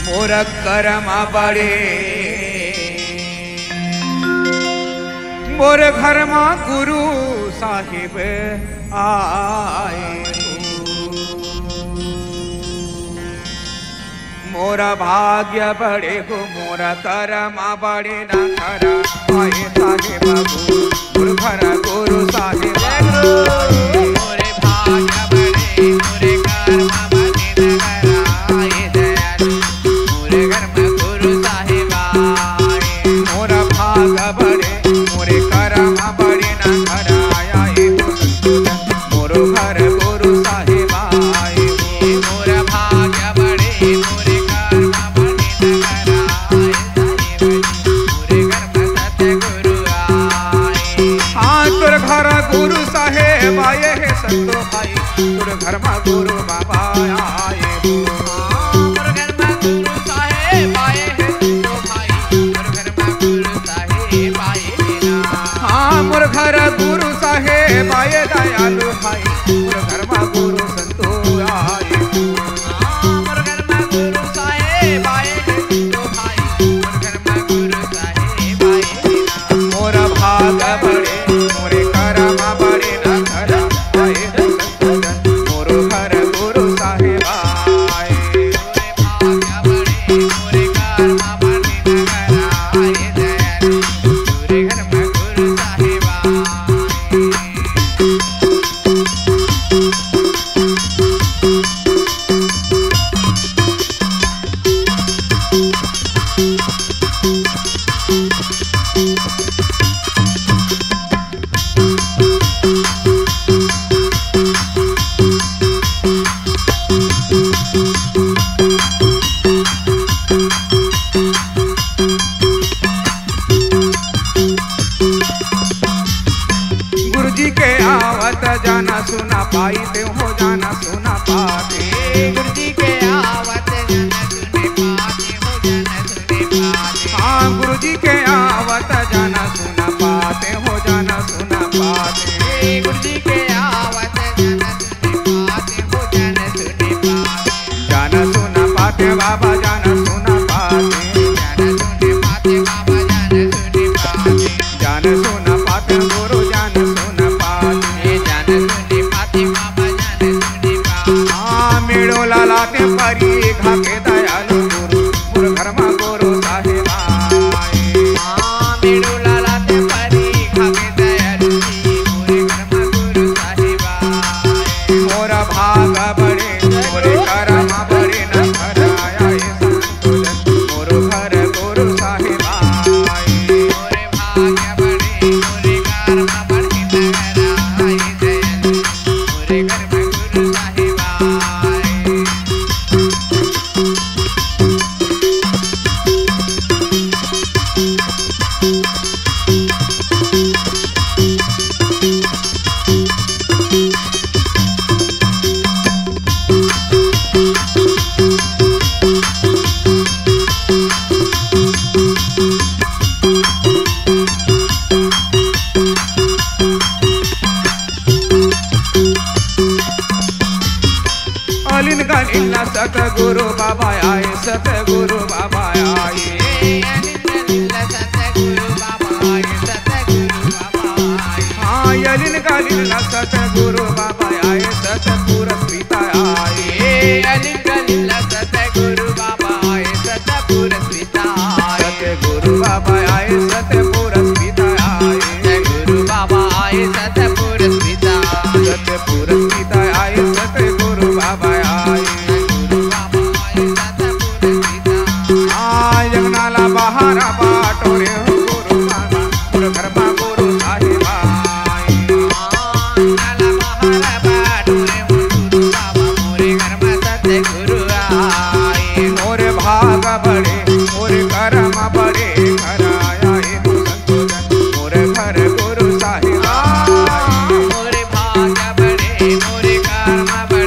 मोरा कर्म बड़े मोर घर मां गुरु साहिब आए मोरा भाग्य बड़े गो मोरा कर्म बड़े न खरा आए साहिब गुरु घर गुरु साहिब मोरे भाग्य बड़े मोरे कर्म बड़े न खरा आए दयालु मोरे घर में गुरु साहिब आए मोरा भाग्य बड़े मोरे कर्म बड़े न खरा आए मोरो घर गुरु साहिब आए मोरा भाग्य बड़े मोरे कर्म बड़े न खरा आए मोरे घर में सतगुरु आए। हाँ तुर घर गुरु साहेब आए है संतो भाई तुर घर में गुरु बाबा आए मोर घर में गुरु साहिब आए हैं संतो भाई मोर घर में गुरु साहिब आए ना। हाँ मोर घर गुरु साहेब आए दयालु भाई मोर घर में गुरु संतो आए मोर घर में गुरु साहिब आए हैं संतो भाई मोर घर में गुरु साहिब आए ना। मोर भाग बड़े मोरे कर्म बड़े न खरा आए मोरो घर गुरु साहेब आए मोरे भाग्य बड़े मोरे कर्म बड़े न खरा आए दयालु मोरे घर में गुरु साहिब आए। गुरु जी के आवत जाना सुना पाई ते हो जाना सुना पाते गुरु जी के आवत जन सुने पाते हो जन सुने पाते। हाँ गुरु जी के आवत जाना सुना पाते हो जाना सुना पाते गुरु जी के आवत जन सुने पाते हो जन सुने पाते। जाना सुना पाते बाबा जाना सुना पाते जन सुने पाते बाबा जन सुने पाते। जाना सुना पाते गुरु जाना सुना पाते जन सुने पाते बाबा जन सुने पाते। हाँ मेड़ो लालाते परी खाके दयालु गुरु मोर घर में गुरु साहेब आए मेरू लालाते परी खाके दयालु जी मोरे घर में गुरु साहिब आए। मोरा भाग बड़े मोरे कर्म बड़े न खरा आए संतोषन मोरो घर गुरु साहेब आए मोरे भाग्य बड़े मोरे कर्म बड़े न खरा आए दयालु मोरे घर में गुरु साहिब आए। अलिन गलिला सतगुरु बाबा आए सतगुरु बाबा आए सतगुरु बाबा आए सतगुरु बाबा आए। हाँ अलिन गलिला सतगुरु बाबा आए सतपुर पिता आए अलिगलिला सतगुरु बाबा आए सतपुर पिता आए। सतगुरु बाबा आए सतपुर पिता आए सतगुरु बाबा आए सतपुर पिता आए। सतपुर पिता आए सतगुरु बाबा आए सतगुरु बाबा आए सतपुर पिता हाँ जगनाला बहारा बाटोरे हो गुरु बाबा मोर घर में गुरु साहिब आए नाला महारा बाटोरे गुरु बाबा मोरे घर में सतगुरु आए। मोरे भाग बड़े मोरे कर्म बड़े घर आए हो संतोषन मोरे घर गुरु साहिब आए मोरे भाग्य बड़े मोरे कर्म बड़े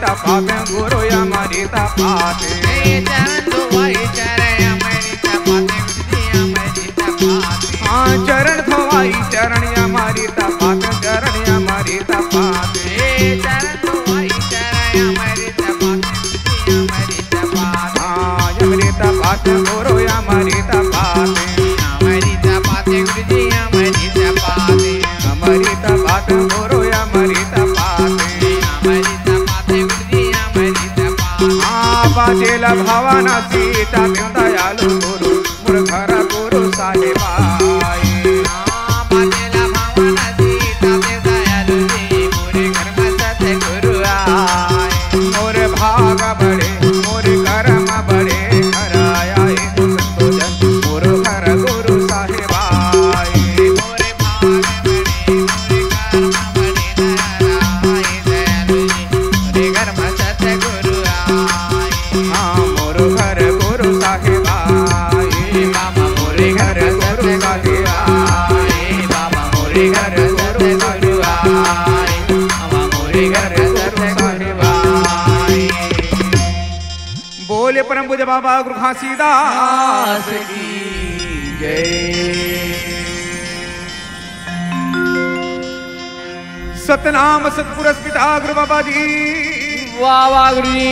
तपाते गुरु अमृत पाते चरण धोवाई चरण अमृत पाते गुरुजी अमृत पाते हाँ चरण धोवाई चरण अमृत पाते चरण अमृत पाते चरण धोवाई चरण अमृत पाते गुरुजी अमृत पाते हाँ अमृत पाते गुरु अमृत पाते अमृत पाते गुरुजी अमृत पाते अमृत पाते गुरु अमृत पाते अमृत पाते गुरुजी अमृत पाते हाँ बाजेला भावना सीता देव दयालु गुरु मुरघर गुरु साहेबा बाजेला भावना सीता देव दयालु जी मोरे घर में सतगुरु आए मोरे भाग बड़े मोरे कर्म बड़े घर आए तो जन मोर घर गुरु साहेबा मोरे भाग बड़े मोरे कर्म बड़े दयालु दयालु जी मोरे घर में सतगुरु आए हाँ मोर घर गुरु साहेबा बाबा मोरे घर गुरु साहेबा बाबा मोरे घर सतगुरु आए बाबा मोरे घर सतगुरु आए बोले परम पूज्य बाबा गुरु घासीदास की जय सतनाम सतपुरुष पिता गुरु बाबा जी वाह वाह गुरुजी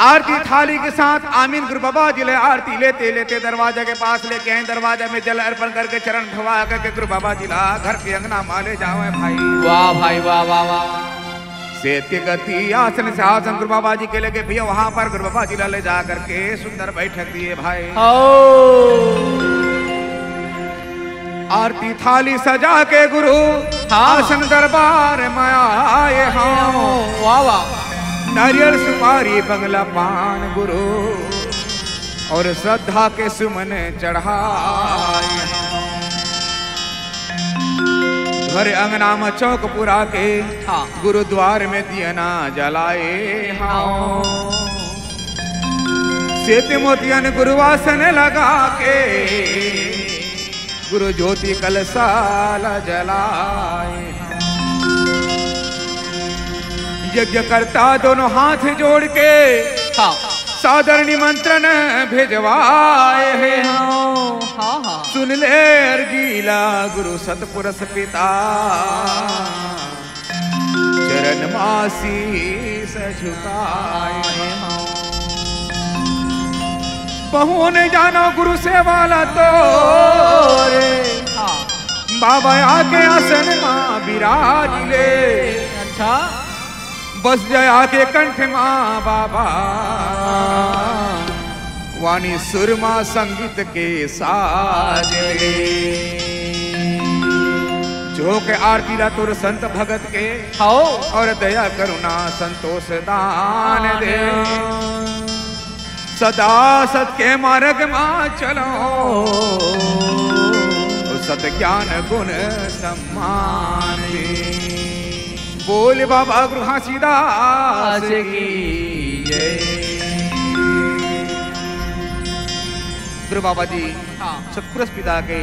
आरती थाली के साथ आमीन गुरु बाबा जी ले आरती लेते लेते दरवाजा के पास लेके आए दरवाजा में जल अर्पण करके चरण धोवा करके गुरु बाबा जी ला घर के अंगना माले जावे भाई वाह भाई वाह वाह वाह सेत के गति आसन से आसन गुरु बाबा जी के लेके भैया वहां पर गुरु बाबा जी ला ले जा करके सुंदर बैठक दिए भाई आरती थाली सजा के गुरु आसन दरबार में आए हाँ वाह वाह नारियल सुपारी बंगला पान गुरु और श्रद्धा के सुमन चढ़ाए घर अंगना में चौक पुरा के हाँ गुरुद्वार में दियना जलाए हाँ सेत मोतियन गुरुवासन लगा के गुरु ज्योति कलशाला जलाए यज्ञ करता दोनों हाथ जोड़ के हाँ सादर निमंत्रण भेजवाए हैं हाँ हाँ सुन ले अर्जीला गुरु सतपुरुष पिता चरण मासी से झुकाए हैं बहुओं ने जानो गुरु से वाला तो रे हाँ बाबा आके आसन माँ विराज ले अच्छा बस जया के कंठ माँ बाबा वाणी सुरमा संगीत के साज रे जो के आरती ला तुर संत भगत के आओ और दया करुणा संतोष दान दे सदा सत के मार्ग माँ चलो सत ज्ञान गुण सम्मान दे बोले बाबा गुरु घासीदास की जय गुरु बाबा जी हाँ सतपुरुष पिता के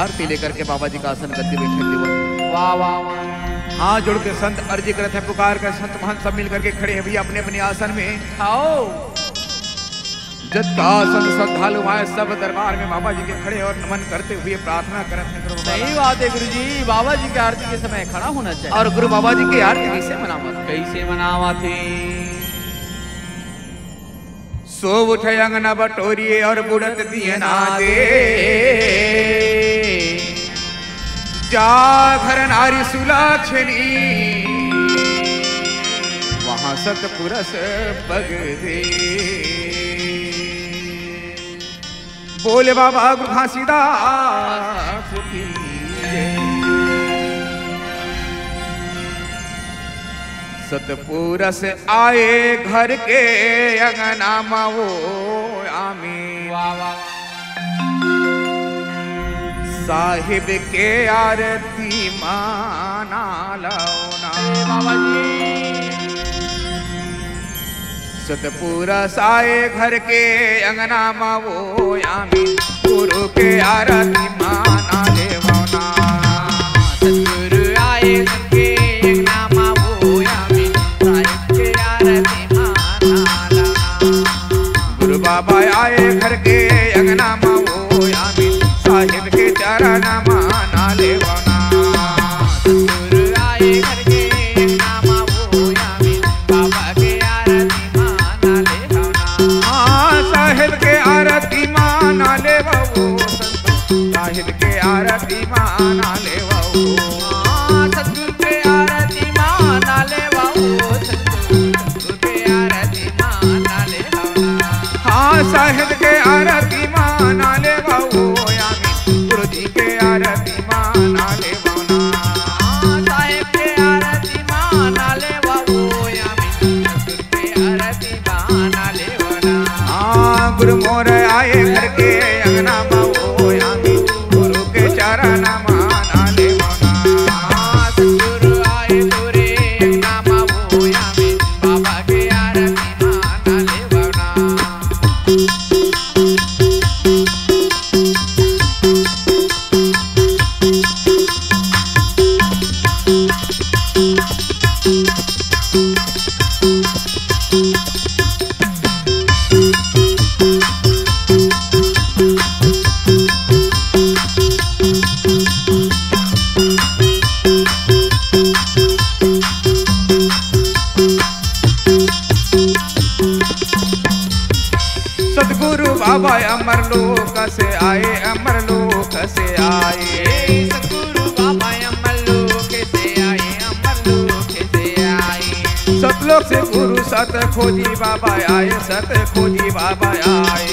आरती लेकर के बाबा जी का आसन गद्दी बैठे हुए वाह वाह वाह हाथ जोड़ के संत अर्जी करते हैं पुकार कर संत महंत सब मिल करके खड़े हैं भैया अपने अपने आसन में आओ जत का आसन श्रद्धालु आए सब दरबार में बाबा जी के खड़े और नमन करते हुए प्रार्थना करते हैं गुरु बाबा। सही बात है गुरुजी बाबा जी की आरती के समय खड़ा होना चाहिए और गुरु बाबा जी की आरती कैसे मनावा कैसे मनावा थे सो उठे अंगना बटोरिए और बुड़त दिए ना दे जा घर नारी सुलाक्षणी वहां सतपुरुष पग दे बोले बाबा गुरु घासीदास की जय। सतपुरुष आए घर के अंगना वो आमीन वाह वाह साहिब के आरती माना लौना बाबा जी सतपुरुष आए घर के अंगना वो आमीन गुरु के आरती माना देवना सतगुरु आए घर के अंगना चरण माना लेवना। सतगुरु आए घर के नामा वो यामी बाबा के आरती माना लेवना। साहिब के आरती माना लेवो साहिब के आरती माना लेवो। सतगुरु के आरती माना लेवो सतगुरु के आरती माना लेवना। साहिब के आरती माना लेवो यामी गुरु जी के आरती माना लेवना। साहिब के आरती माना लेवो यामी सतगुरु के आरती माना लेवना। गुरु मोर आए घर के अंगना माओ यामी गुरु के चरण माना लेवना। सतगुरु आए तोरे नामा वो यामी बाबा के आरती माना लेवना। सतगुरु बाबा अमर लोक से आए अमर लोक से आए। सतगुरु बाबा अमर लोक से आए अमर लोक से आए। सतलोक से गुरु सत खोजी बाबा आए सत खोजी बाबा आए।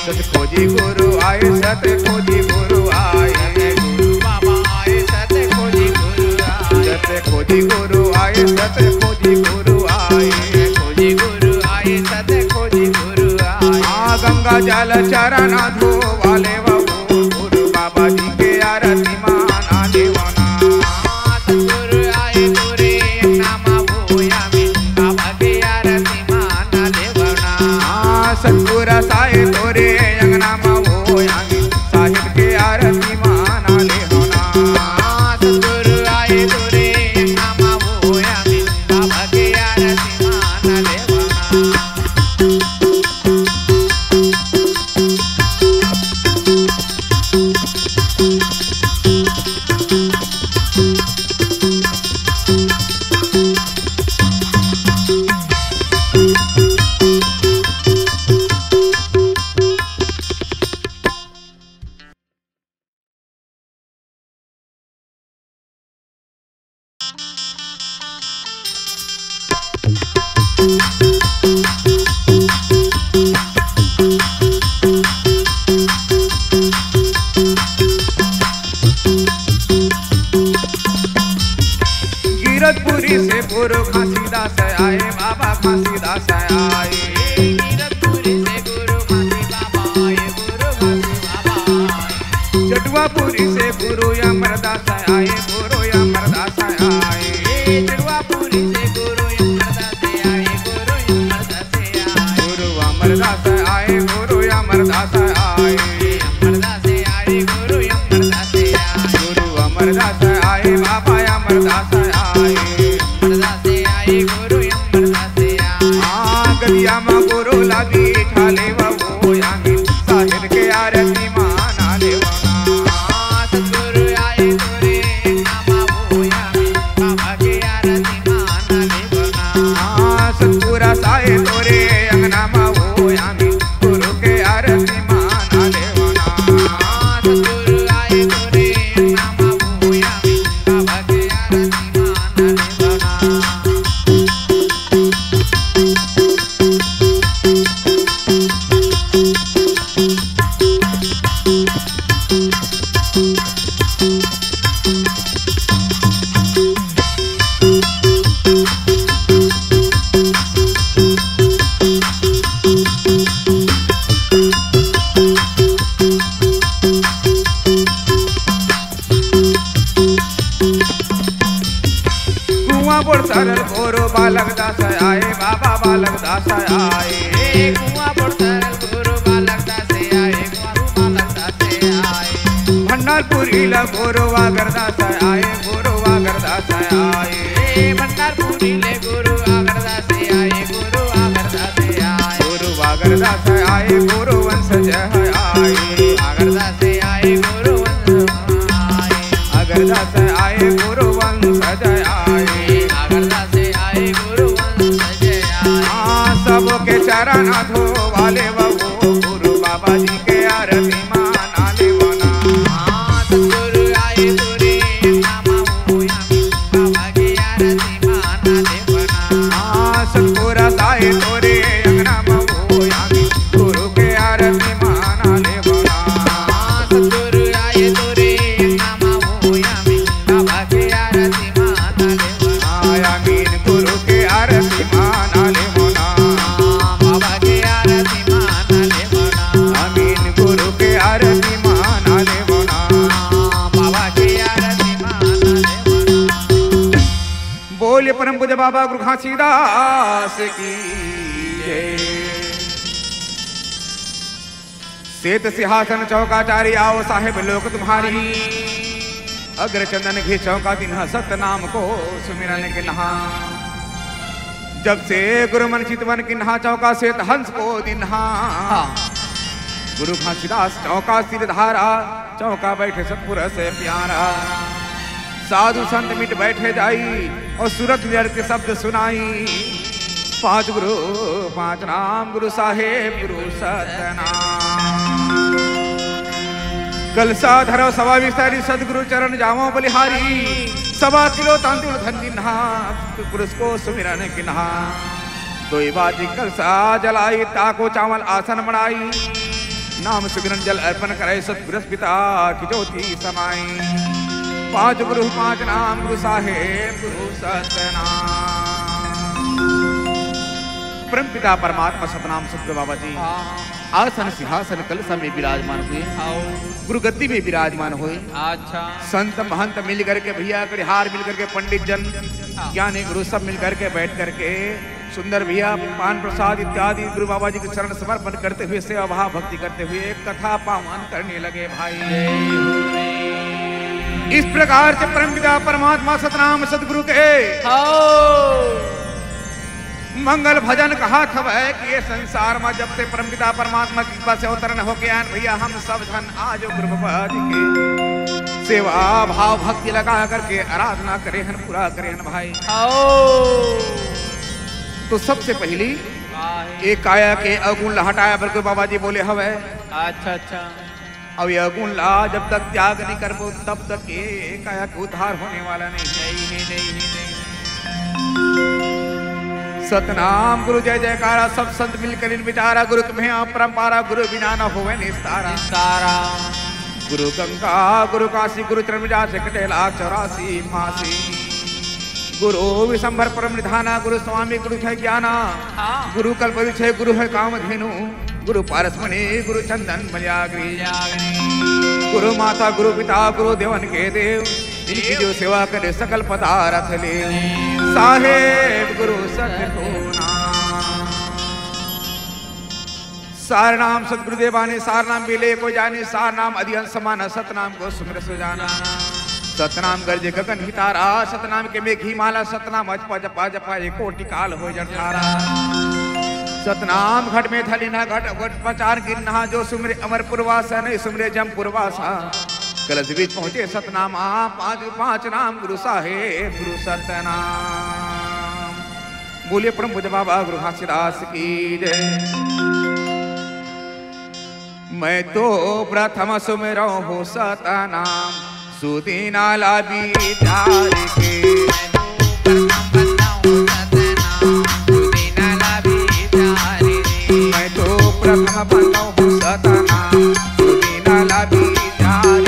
सत खोजी गुरु आए सत खोजी गुरु आए। गुरु बाबा आए सत खोजी गुरु आए। सत खोजी गुरु आए सत खोजी गुरु आए। खोजी गुरु आए सत खोजी गुरु आए। गंगा जल चरण धो वाले बाबू गुरु बाबा जी के आरती माना लेवना। सतगुरु आए तोरे नामा वो यामी बाबा के आरती माना लेवना। सतगुरु साए तोरे अंगना माओ यामी साहिब के आरती माना लेवना। सतगुरु आए तोरे नामा वो यामी बाबा के आरती माना लेवना। गिरधपुरी से गुरु घासीदास आए बाबा घासीदास आए। गिरधपुरी से गुरु घासी बाबा आए गुरु घासी बाबा आए। जटुआपुरी से गुरु अमरदास आए गुरु अमरदास आए। जटुआपुरी से गुरु अमरदास आए गुरु अमरदास आए। गुरु अमरदास आए गुरु अमरदास आए। अमरदास आए गुरु अमरदास आए। गुरु अमरदास आए बाबा अमरदास आए। अमरदास आए गुरु अमरदास आए। गलिया में गुरु लादी ठाले वो यामी साहिब के आरती माना लेवना। सतगुरु आए तोरे नामा वो यामी बाबा के आरती माना लेवना। सतगुरु साए तोरे अंगना माओ यामी गुरु के आरती माना लेवना। सतगुरु आए तोरे नामा वो यामी बाबा के आरती माना लेवना। सरल गोरो बालक दास आए बाबा बालक दास आए। कुआं पर सरल गुरु बालक दास आए गुरु बालक दास आए। भंडारपुरी ला गोरो वागर दास आए गुरु वागर दास आए। भंडारपुरी ले गुरु आगर दास आए गुरु आगर दास आए। गुरु वागर अगरदा से आए गुरु वंश जय आए अगरदा से आए गुरु वंश आए अगरदा से आए गुरु वंश जय आए अगरदा से आए गुरु वंश जय आए सबके चरण धो वाले बबू गुरु बाबा जी के आरती माना ले बना सतगुरु आए तुरे नामा होया बाबा की आरती माना ले बना सतपुरा साए तोरे अंगना बबू यामी गुरु के आरती माना ले बना सतगुरु आए तुरे नामा होया बाबा की आरती माना ले बना यामीन गुरु के आरती माना ले बना बाबा की आरती माना ले बना आमीन गुरु के आरती माना ले बना बाबा की आरती माना ले बना बोले परम पूज्य बाबा गुरु घासीदास की जय। श्वेत सिंहासन चौकाचारी आओ साहेब लोक तुम्हारी अग्र चंदन घी चौका दिन सत्य नाम को सुमिरन के नहा जब से गुरु मन चितवन की नहा चौका श्वेत हंस को दिनहा गुरु घासीदास चौका सिर धारा चौका बैठे सतपुर से प्यारा साधु संत मिट बैठे जाई और सूरत नियर के शब्द सुनाई पांच गुरु पांच नाम गुरु साहेब गुरु सतनाम कलसा धरो सवा विस्तारी सदगुरु चरण जामो बलिहारी सवा किलो तांदुल धन दिन्हा पुरुष को सुमिरन किन्हा दोई बाजी कलसा जलाई ताको चावल आसन बनाई नाम सुमिरन जल अर्पण करे सतपुरुष पिता की ज्योति समाई पांच गुरु पांच नाम गुरु साहेब गुरु सतनाम परम पिता परमात्मा सतनाम सतगुरु बाबा जी आसन सिंहासन कलसा में विराजमान हुए गुरु गद्दी में विराजमान हुए अच्छा संत महंत मिल करके भैया करिहार मिल करके पंडित जन ज्ञानी गुरु सब मिल करके बैठ करके सुंदर भैया पान प्रसाद इत्यादि गुरु बाबा जी के चरण समर्पण करते हुए सेवा भाव भक्ति करते हुए कथा पावन करने लगे भाई। इस प्रकार से परम पिता परमात्मा सतनाम सतगुरु के मंगल भजन कहा था कि ये संसार में जब से परम पिता परमात्मा की कृपा से अवतरण हो गया भैया हम सब धन आज गुरु बाबा जी के सेवा भाव भक्ति लगा करके आराधना करे हन पूरा करे हन भाई। तो सबसे पहली एक काया के अवगुण हटाया बल्कि बाबा जी बोले हवे अच्छा अच्छा अब ये अवगुण ला जब तक त्याग नहीं करबो तब तक ये काया के उद्धार होने वाला नहीं। सतनाम गुरु जय जयकारा सब संत मिलकर इन विचारा गुरु तुम्हें अपरंपारा गुरु बिना न होवे निस्तारा गुरु गंगा गुरु काशी गुरु चरण से कटेला 84 फांसी गुरु विशंभर परम निधाना गुरु स्वामी गुरु है ज्ञाना गुरु कल्प विषय गुरु है कामधेनु गुरु पारसमणि गुरु चंदन मल्याग्री गुरु माता गुरु पिता गुरु देवन के देव इनकी जो सेवा करे सकल पदार्थ ले साहेब गुरु सतगुरु सार नाम सतगुरुदेवाने सार नाम मिले को जाने सार नाम अधिहंस समान सतनाम को सुमिर सुजाना सतनाम गर्जे गगन हितारा सतनाम के मेघी माला सतनाम अजपा जपा जपा एक कोटि काल हो जठारा सतनाम घट में थली ना घट घट पचार गिरना जो सुमिर अमर पुरवासा नहीं सुमिरे जम पुरवासा कलश बीच पहुंचे सतनाम पांच पांच नाम गुरु साहेब गुरु सतनाम बोले परम पूज्य बाबा गुरु घासीदास की जय। मैं तो प्रथम सुमिरो हो सतनाम सुदीना लाभी प्यार के मैं तो प्रथम बनो हो सतनाम सुदीना लाभी प्यार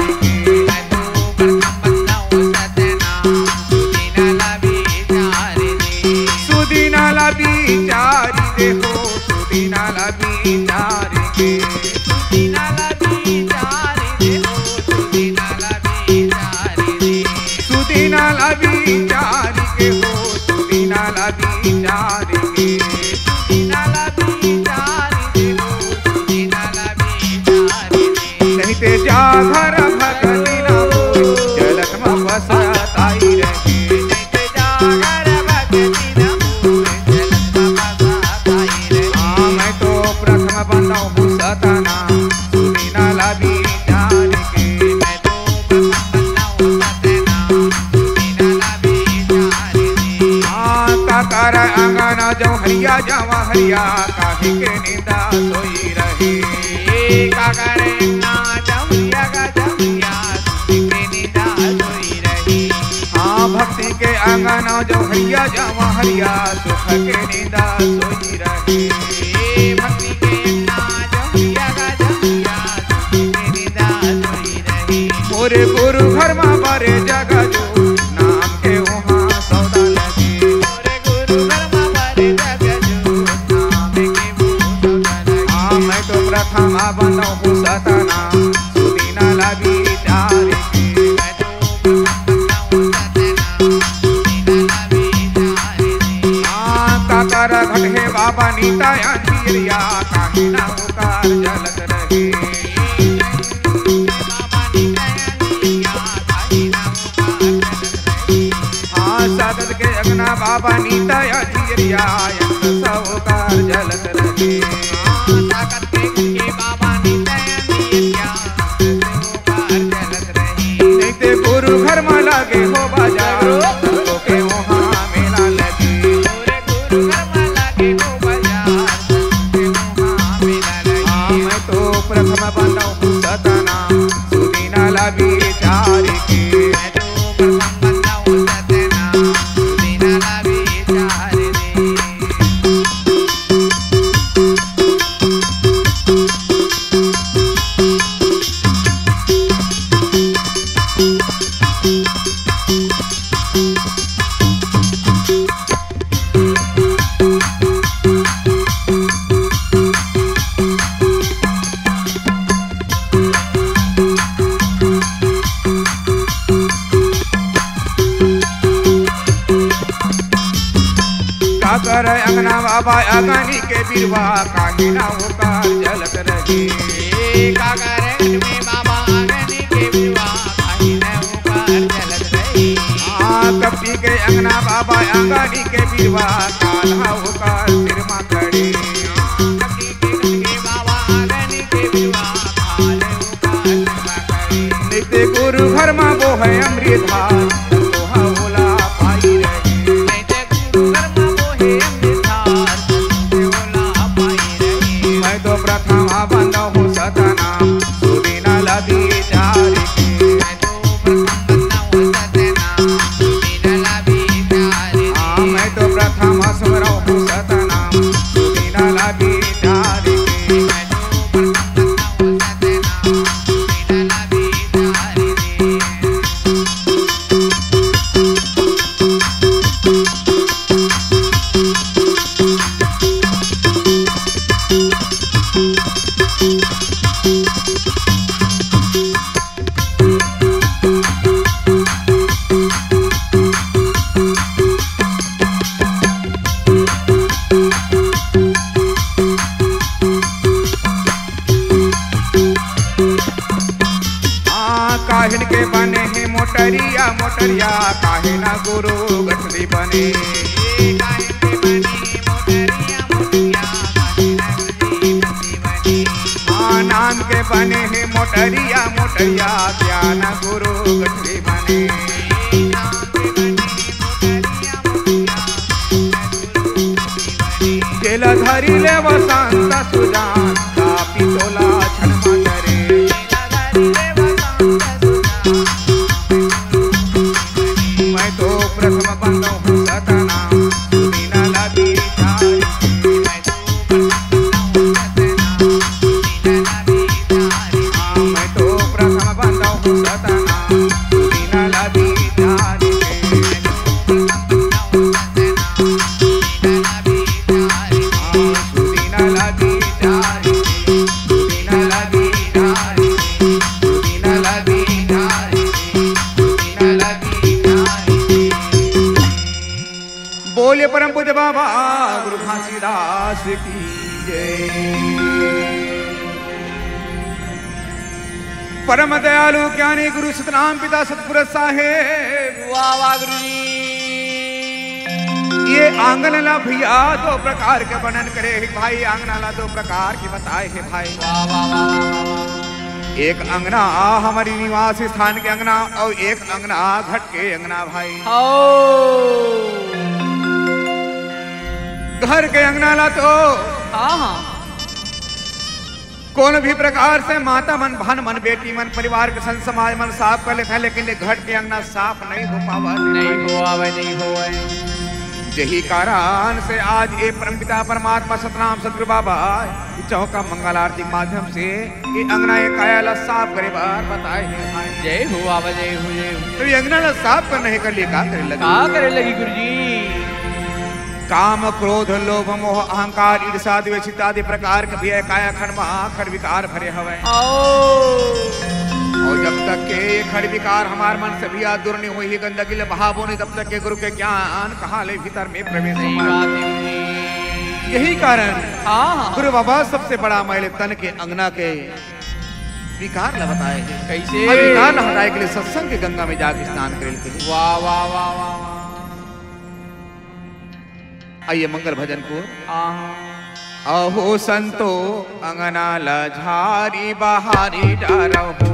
सुदीना लाभी प्यारी देखो सुदीना लाभी प्यारी के सुदीना लाभी प्यारी देखो सुदीना लाभी प्यारी के हो सुदीना लाभी प्यारी के सुदीना लाभी प्यारी देखो सुदीना लाभी प्यारी नहीं ते जागर भगती ना हो जलक में बसताई रहे नहीं ते जागर भगती ना हो जलक में बसताई रहे मैं तो प्रथम हूँ सतना सुदीना लाभी जान के। मैं तो प्रथम बंदा हूँ सतना सुदीना लाभी जान के। हाँ काकर अंगना जो हरिया जावा हरिया काहे के निंदा सोई रहे। काकर ना जमिया का जमिया सुखी के निदा सोई रही। हाँ भक्ति के अंगना जो हरिया जावा हरिया सुख के निंदा सोई रहे। भक्ति के ना जमिया का जमिया सुखी के निदा सोई रही। मोरे गुरु घर में बारे जगह जो नाम के वहाँ सौदा लगे। मोरे गुरु घर में बारे जगह जो नाम के वो सौदा लगे। हाँ मैं तो प्रथम बंदा हूँ सतना सुदीना लाभी जान के। मैं तो प्रथम बंदा हूँ सतना सुदीना लाभी जान के। हाँ काकर घटे बाबा नीता अंधिरिया काहे ना उकार जलत रहे। हाँ सदत के अंगना बाबा नीता अंधिरिया अंत सौकार जलत रहे। देखते गुरु घर में लगे हो बाजार तो के वहाँ मेला लगे। हाँ मैं तो प्रथम बंदा हूँ सतना सुदीना लाभी जान के। काकर अंगना बाबा अगनी के बिरवा काहे ना होकार जलत रहे। हाँ कपटी के अंगना बाबा अगनी के बिरवा काल्हा होकार सिर में खड़े। नित्य गुरु घर में वो है अमृतधार लोहा होला पाई रहे। मैं तो प्रथम बंदा हूँ सतना सुदीना लाभी जान के। हाँ मैं तो प्रथम स्मरण हूँ सतना सुदीना लाभी जान के। काहिन के बने हैं मोटरिया मोटरिया काहे ना गुरु गठरी बने। हाँ नाम के बने हैं मोटरिया मोटरिया ज्ञान गुरु गठरी बने। केला धरी ले वसंत सुजान कापी तोला छनमा करे। मैं तो प्रथम बंदा हूँ सतना सुदीना लाभी जान के। हाँ मैं तो प्रथम बंदा हूँ सतना सुदीना लाभी जान के। सुदीना लाभी जान के। सुदीना लाभी जान के। सुदीना लाभी जान के। सुदीना लाभी जान के। बोले परम पूज्य बाबा गुरु घासीदास की जय। परम दयालु ज्ञानी गुरु सतनाम पिता सतपुरुष साहेब वाह वाह गुरु जी। ये आंगनला भैया दो प्रकार के वर्णन करे है भाई। आंगनला दो प्रकार की बताए है भाई। वाह वाह वाह। एक अंगना हमारी निवास स्थान के अंगना और एक अंगना घट के अंगना भाई। घर के अंगना ला तो हाँ कौन भी प्रकार से माता मन भान मन बेटी मन परिवार के संग समाज मन साफ कर लेते हैं, लेकिन घट के अंगना साफ नहीं हो पावा। नहीं हुआ। यही कारण से आज ये परमपिता परमात्मा सतनाम सतगुरु बाबा चौका मंगल आरती के माध्यम से ये अंगना एक कायाला साफ करे बार बताए हैं भाई। जय हो बाबा जय हो। तो ये अंगना ला साफ करने के लिए क्या करे लगी गुरुजी? काम क्रोध लोभ मोह अहंकार ईर्ष्या द्वेष इत्यादि प्रकार के भी काया खंड खड़ विकार भरे हवे। और जब तक के ये खड़ विकार हमार मन से भी दूर नहीं हुई गंदगी ले बहावो नहीं, तब तक के गुरु के ज्ञान कहाँ ले भीतर में प्रवेश होगा। यही कारण गुरु बाबा सबसे बड़ा मैले तन के अंगना के विकार ला बताए कैसे विकार ला हटाए के लिए सत्संग के गंगा में जाके स्नान करे के लिए। वाह वाह वाह वाह। आइए मंगल भजन को। अहो संतो अंगना लझारी बहारी डरहो,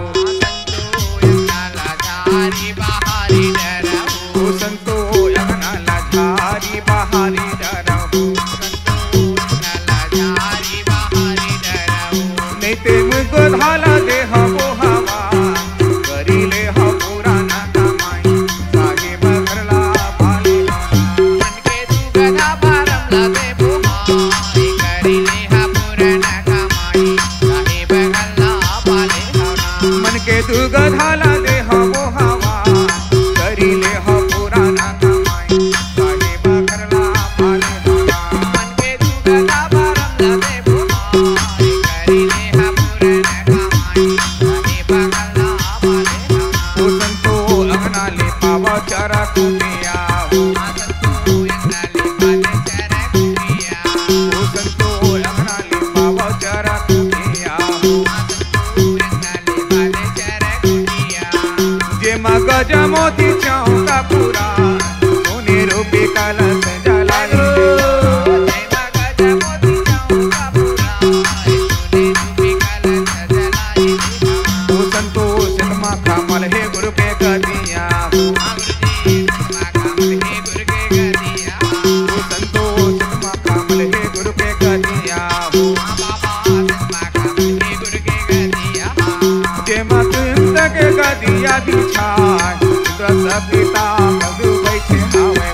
संतो अंगना लझारी बहारी डरहो, नहीं ते मुझको धाला दे हो हवा करी ले हो पुराना कमाई साहेब घरला पाले मन के तू गधा पारम लगे बुहाई करी ले हा पुराना कमाई साहेब घरला पाले मन के तू गधाला दे हो हवा करी ले हो पुराना कमाई साहेब घरला पाले मन के तू गधा पारम लगे बुहाई करी ले हा पुराना कमाई साहेब घरला पाले ओ संतो अंगना ले पावा चरा कुटिया ओ संतो अंगना ले पावा चरा कुटिया जे मगज मोती चौका पूरा सोने रूपी कलश जलाई ओ संतो सितमा कमल हे गुरु पे गदिया ओ संतो सितमा कमल हे गुरु पे गदिया जे मत के गदिया बिछाए दस पिता मधु बैठे आवे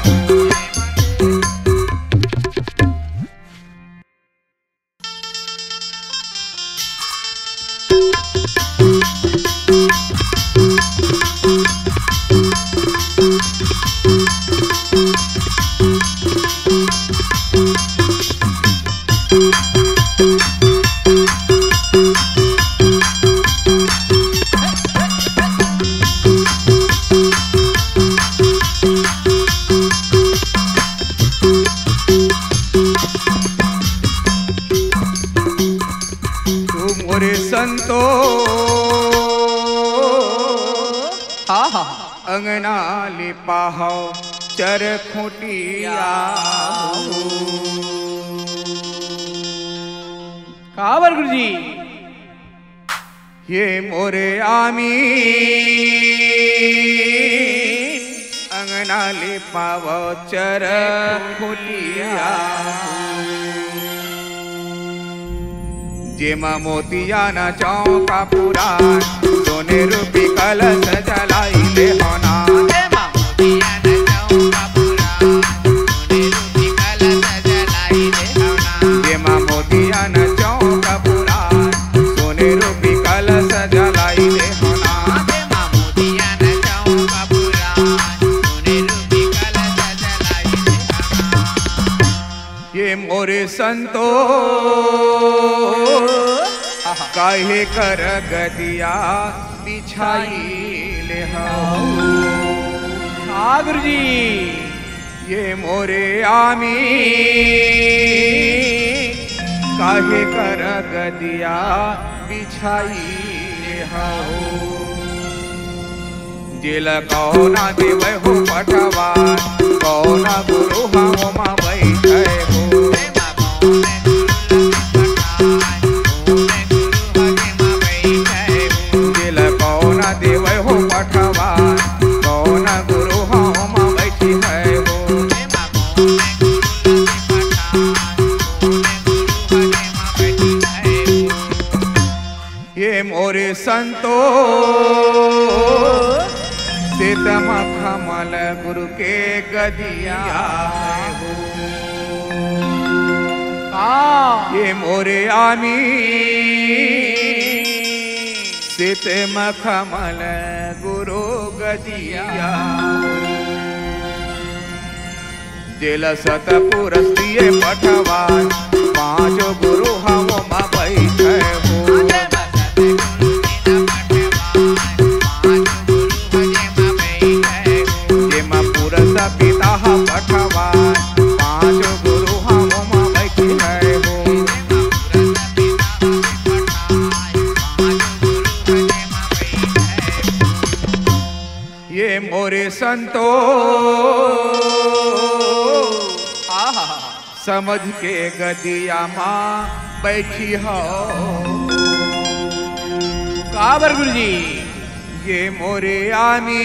मोरे संतो अंगना लिपा हो चर खूटिया काबर गुरुजी? ये मोरे आमी अंगना लिपा हो चर खूटिया जेमा मोतिया न चौका पूरा सोने रूपी कलश जलाई ले होना जेमा मोतिया न चौका पूरा सोने रूपी कलश जलाई ले होना ये मोरे संतो काहे कर गदिया बिछाई ले हाँ गुरुजी। ये मोरे आमी काहे कर गदिया बिछाई ले जिल कौना देव हो पठवान कौना गुरु हम बैठे हो जिल कौना देव हो पठवान कौना गुरु हम बैठी है हो ये मोरे संतो सीतम कमल गुरु के गदिया हो ये मोरे आमी सीतम कमल गुरु गदिया जिल सतपुर दिए पठवान पांचों गुरु हम बैठे हो पिता पठवान पांच गुरु हम बैठी है हो ये मोरे संतो समझ के गदिया माँ बैठी हो काबर गुरु जी ये मोरे आमी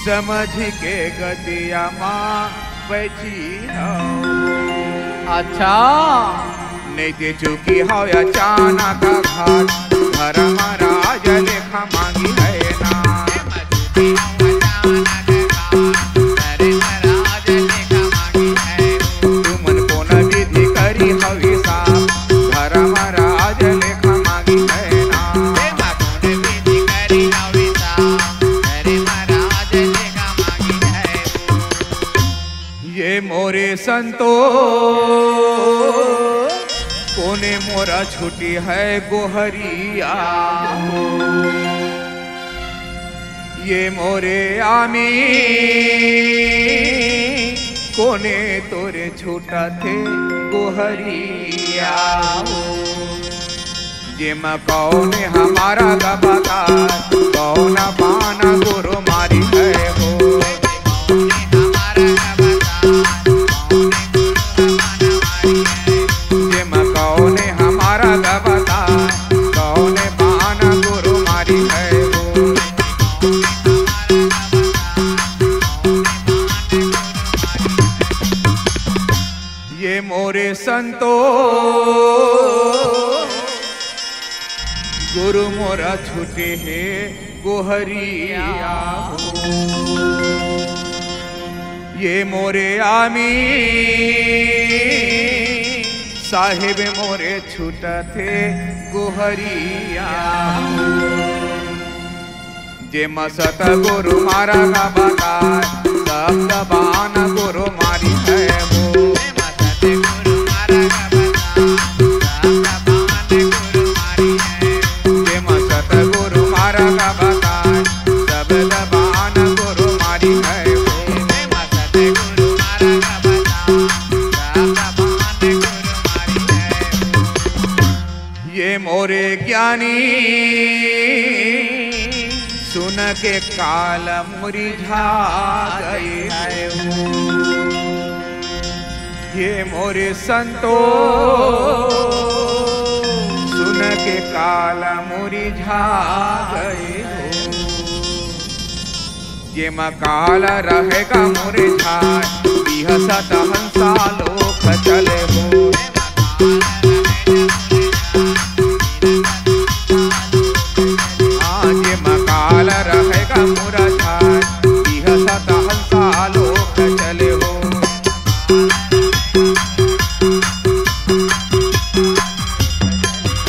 समझ के गदिया माँ बैठी हो अच्छा नहीं ते चुकी हो अचानक घाट घर महाराज लेखा मांगी है ना तुमन को न विधि करी हविसा घर महाराज लेखा मांगी है ना ये मोरे संतो कोने मोरा छुटी है गोहरिया ये मोरे आमी कोने तोरे छूटा थे गोहरिया जे मैं कौने हमारा गबता कौन पाना गुरु मारी है हो मोरे संतो गुरु मोरा छूटे है गोहरिया हो ये मोरे आमी साहिब मोरे छूटा थे गोहरिया हो जे मसत गुरु मारा का बता सब दबान गुरु मारी है हो मोरे ज्ञानी सुन के काल मुरिझा गए ये मोरे संतो सुन के काल मुरिझा गए ये मकाल रहेगा मुरिझा बिहसत हंसा लोक चले हो मकाल रहेगा मुरझा बिहसत हंसा लोक चले हो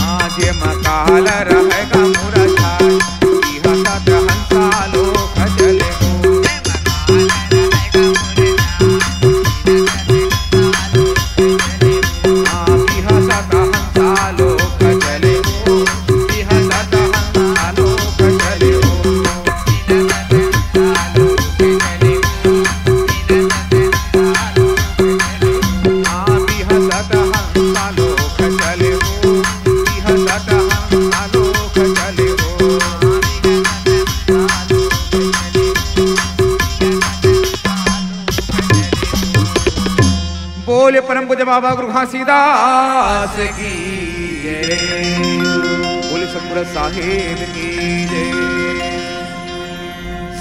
आज मकाल रहेगा मुरझा बिहसत हंसा लोक चले हो बिहसत हंसा लोक चले हो बिहसत हंसा लोक चले हो बिहसत हंसा लोक चले हो बिहसत हंसा लोक चले बाबा गुरु घासीदास की जय। बोले सतगुरु साहिब की जय।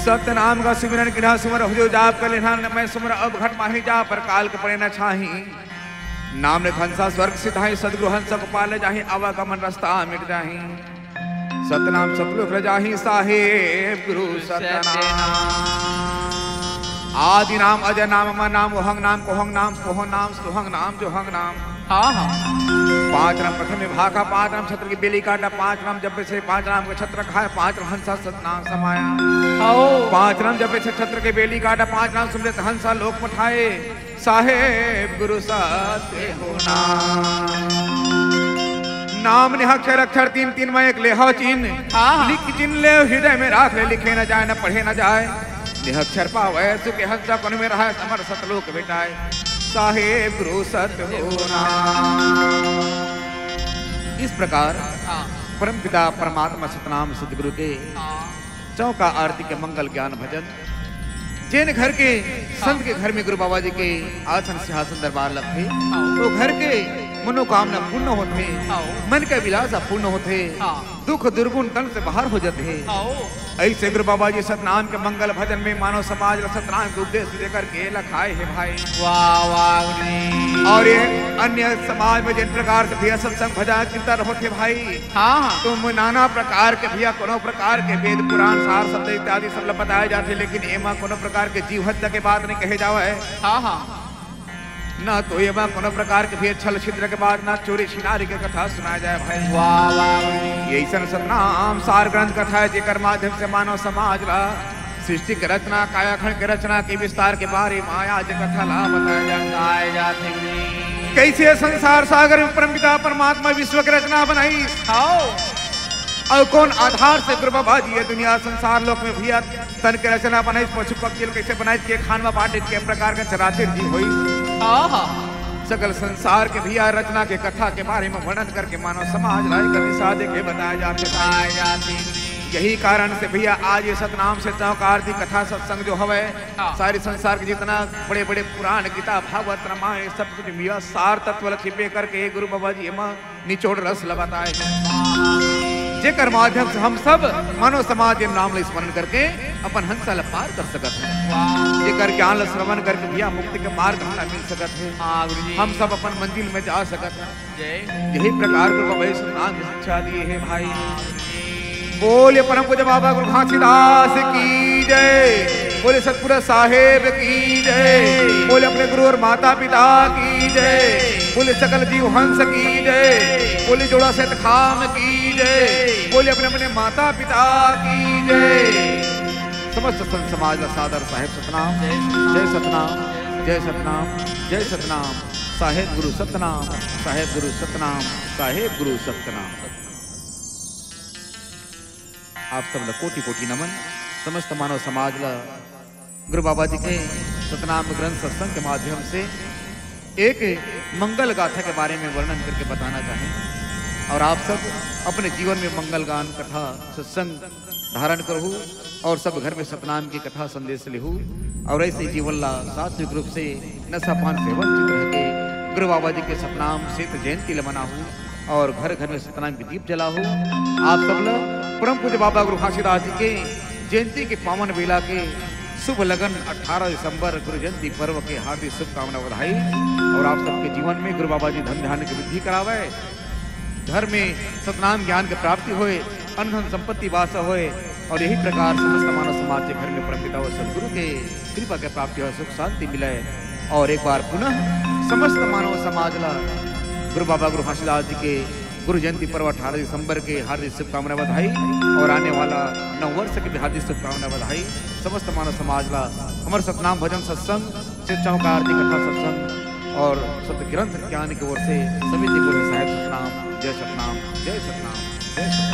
सतनाम का सिमरन किना सुमर हो जो जाप कर लेना मैं सुमर अब घट माही जा पर काल के पड़े न छाही। नाम ने हंसा स्वर्ग सिधाई सदगुरु हंस को पाले जाही आवागमन रास्ता मिट जाही। सतनाम सतलुख रजाही साहेब गुरु सतनाम। आदि नाम अजय नाम अमर नाम ओहंग नाम कोहंग नाम सोहंग नाम सोहंग नाम जोहंग नाम। हाँ हाँ। 5 नाम प्रथम में भागा, 5 नाम छत्र की बेली काटा, 5 नाम जब से 5 नाम का छत्र खाए, 5 नाम हंसा सतनाम समाया। 5 नाम जब से छत्र के बेली काटा, 5 नाम सुमृत हंसा लोक पठाए साहेब गुरु सत्य होना। नाम ने अक्षर अक्षर 3 में एक लेहो चिन्ह लिख चिन्ह ले हृदय में राख ले लिखे न जाए न पढ़े न जाए। निहक्षर पावे सुखे हंसा कौन में रहा समर सतलोक बेटाए साहेब गुरु सत्य होना। इस प्रकार परम पिता परमात्मा सतनाम सतगुरु के चौका आरती के मंगल ज्ञान भजन जिन घर के संत के घर में गुरु बाबा जी के आसन सिंहासन दरबार लगते तो घर के मनोकामना पूर्ण होते, मन के विलासा पूर्ण होते, दुख दुर्गुण तन से बाहर हो जाते। ऐसे गुरु बाबा जी सतनाम के मंगल भजन में मानव समाज सतनाम के उपदेश देकर के लखाए है भाई। वाह वाह। और ये अन्य समाज में जिन प्रकार से भैया सत्संग भजन कीर्तन होते भाई, तुम नाना प्रकार के भैया कोनो प्रकार के वेद पुराण सार शब्द इत्यादि सब बताए जाते, लेकिन एमा कोनो प्रकार के जीव हत्या के बात नहीं कहे जावे। ना तो ये कोनो प्रकार के भेद छल छिद्र के बाद ना चोरी छिनारी के कथा सुनाया जाए भाई। वाह वाह। यही सतनाम सार ग्रंथ कथा है जेकर माध्यम से मानव समाज ला सृष्टि के रचना कायाखंड के रचना के विस्तार के बारे में माया जे कथा ला बताया जाते। कैसे संसार सागर में परमपिता परमात्मा विश्व की रचना बनाई और कौन आधार से गुरु बाबा जी ये दुनिया संसार लोक में भैया तन के रचना बनाई, पशु पक्षी कैसे बनाई के खानवा बाटे के प्रकार का चराचर जी हुई। सकल संसार के भैया रचना के कथा के बारे में वर्णन करके मानव समाज राय कभी सादे के बताया जाते। यही कारण से भैया आज ये सतनाम से चौका आरती कथा सत्संग जो हवे सारी संसार के जितना बड़े बड़े पुराण गीता भागवत रामायण सब कुछ भैया सार तत्व छिपे करके गुरु बाबा जी एमा निचोड़ रस लगाए जेकर माध्यम से हम सब मानव समाज के नाम स्मरण करके अपन हंसा ला पार कर सकत है। जेकर ज्ञान श्रवण करके भैया मुक्ति के मार्ग हमरा मिल सकत है, हम सब अपन मंजिल में जा सकत है। यही प्रकार गुरु बाबा सतनाम की शिक्षा दिए है भाई। बोले परम पूज्य बाबा गुरु घासीदास की जय। बोले सतगुरु साहेब की जय। बोले अपने गुरु और माता पिता की जय। बोले सकल जीव हंस की जय। बोले जोड़ा सेठ खाम की जय। बोले अपने अपने माता पिता की जय। समस्त संत समाज का सादर साहेब सतनाम जय सतनाम जय सतनाम जय सतनाम साहेब गुरु सतनाम साहेब गुरु सतनाम साहेब गुरु सतनाम। आप सब ला कोटि कोटि नमन। समस्त मानव समाज ला गुरु बाबा जी के सतनाम ग्रंथ सत्संग के माध्यम से एक मंगल गाथा के बारे में वर्णन करके बताना चाहें और आप सब अपने जीवन में मंगल गान कथा सत्संग धारण करो और सब घर में सतनाम की कथा संदेश लिहू और ऐसे जीवन ला सात्विक रूप से नशा पान से वंचित रह के गुरु बाबा जी के सतनाम से जयंती ल मनाहू और घर घर में सतनाम की दीप जलाहू। आप सब लोग परम पूज्य बाबा गुरु घासीदास जी के जयंती के पावन बेला के शुभ लगन 18 दिसंबर गुरु जयंती पर्व के हार्दिक शुभकामना बधाई और आप सबके जीवन में गुरु बाबा जी धन ध्यान की वृद्धि करावे, घर में सतनाम ज्ञान की प्राप्ति होए, अन्न धन संपत्ति वास होए और यही प्रकार समस्त मानव समाज के घर में परमपिता व सदगुरु के कृपा के प्राप्ति हो, सुख शांति मिले। और एक बार पुनः समस्त मानव समाज ला गुरु बाबा गुरु घासीदास जी के गुरु जयंती पर्व 18 दिसंबर के हार्दिक शुभकामना बधाई और आने वाला नव वर्ष की भी हार्दिक शुभकामना बधाई। समस्त मानव समाज ला हमारे सतनाम भजन सत्संग शिक्षाओं का आरती कथा सत्संग और सत्य ग्रंथ ज्ञान की ओर से सभी जी को साहेब सतनाम जय सतनाम जय सतनाम जय सतनाम।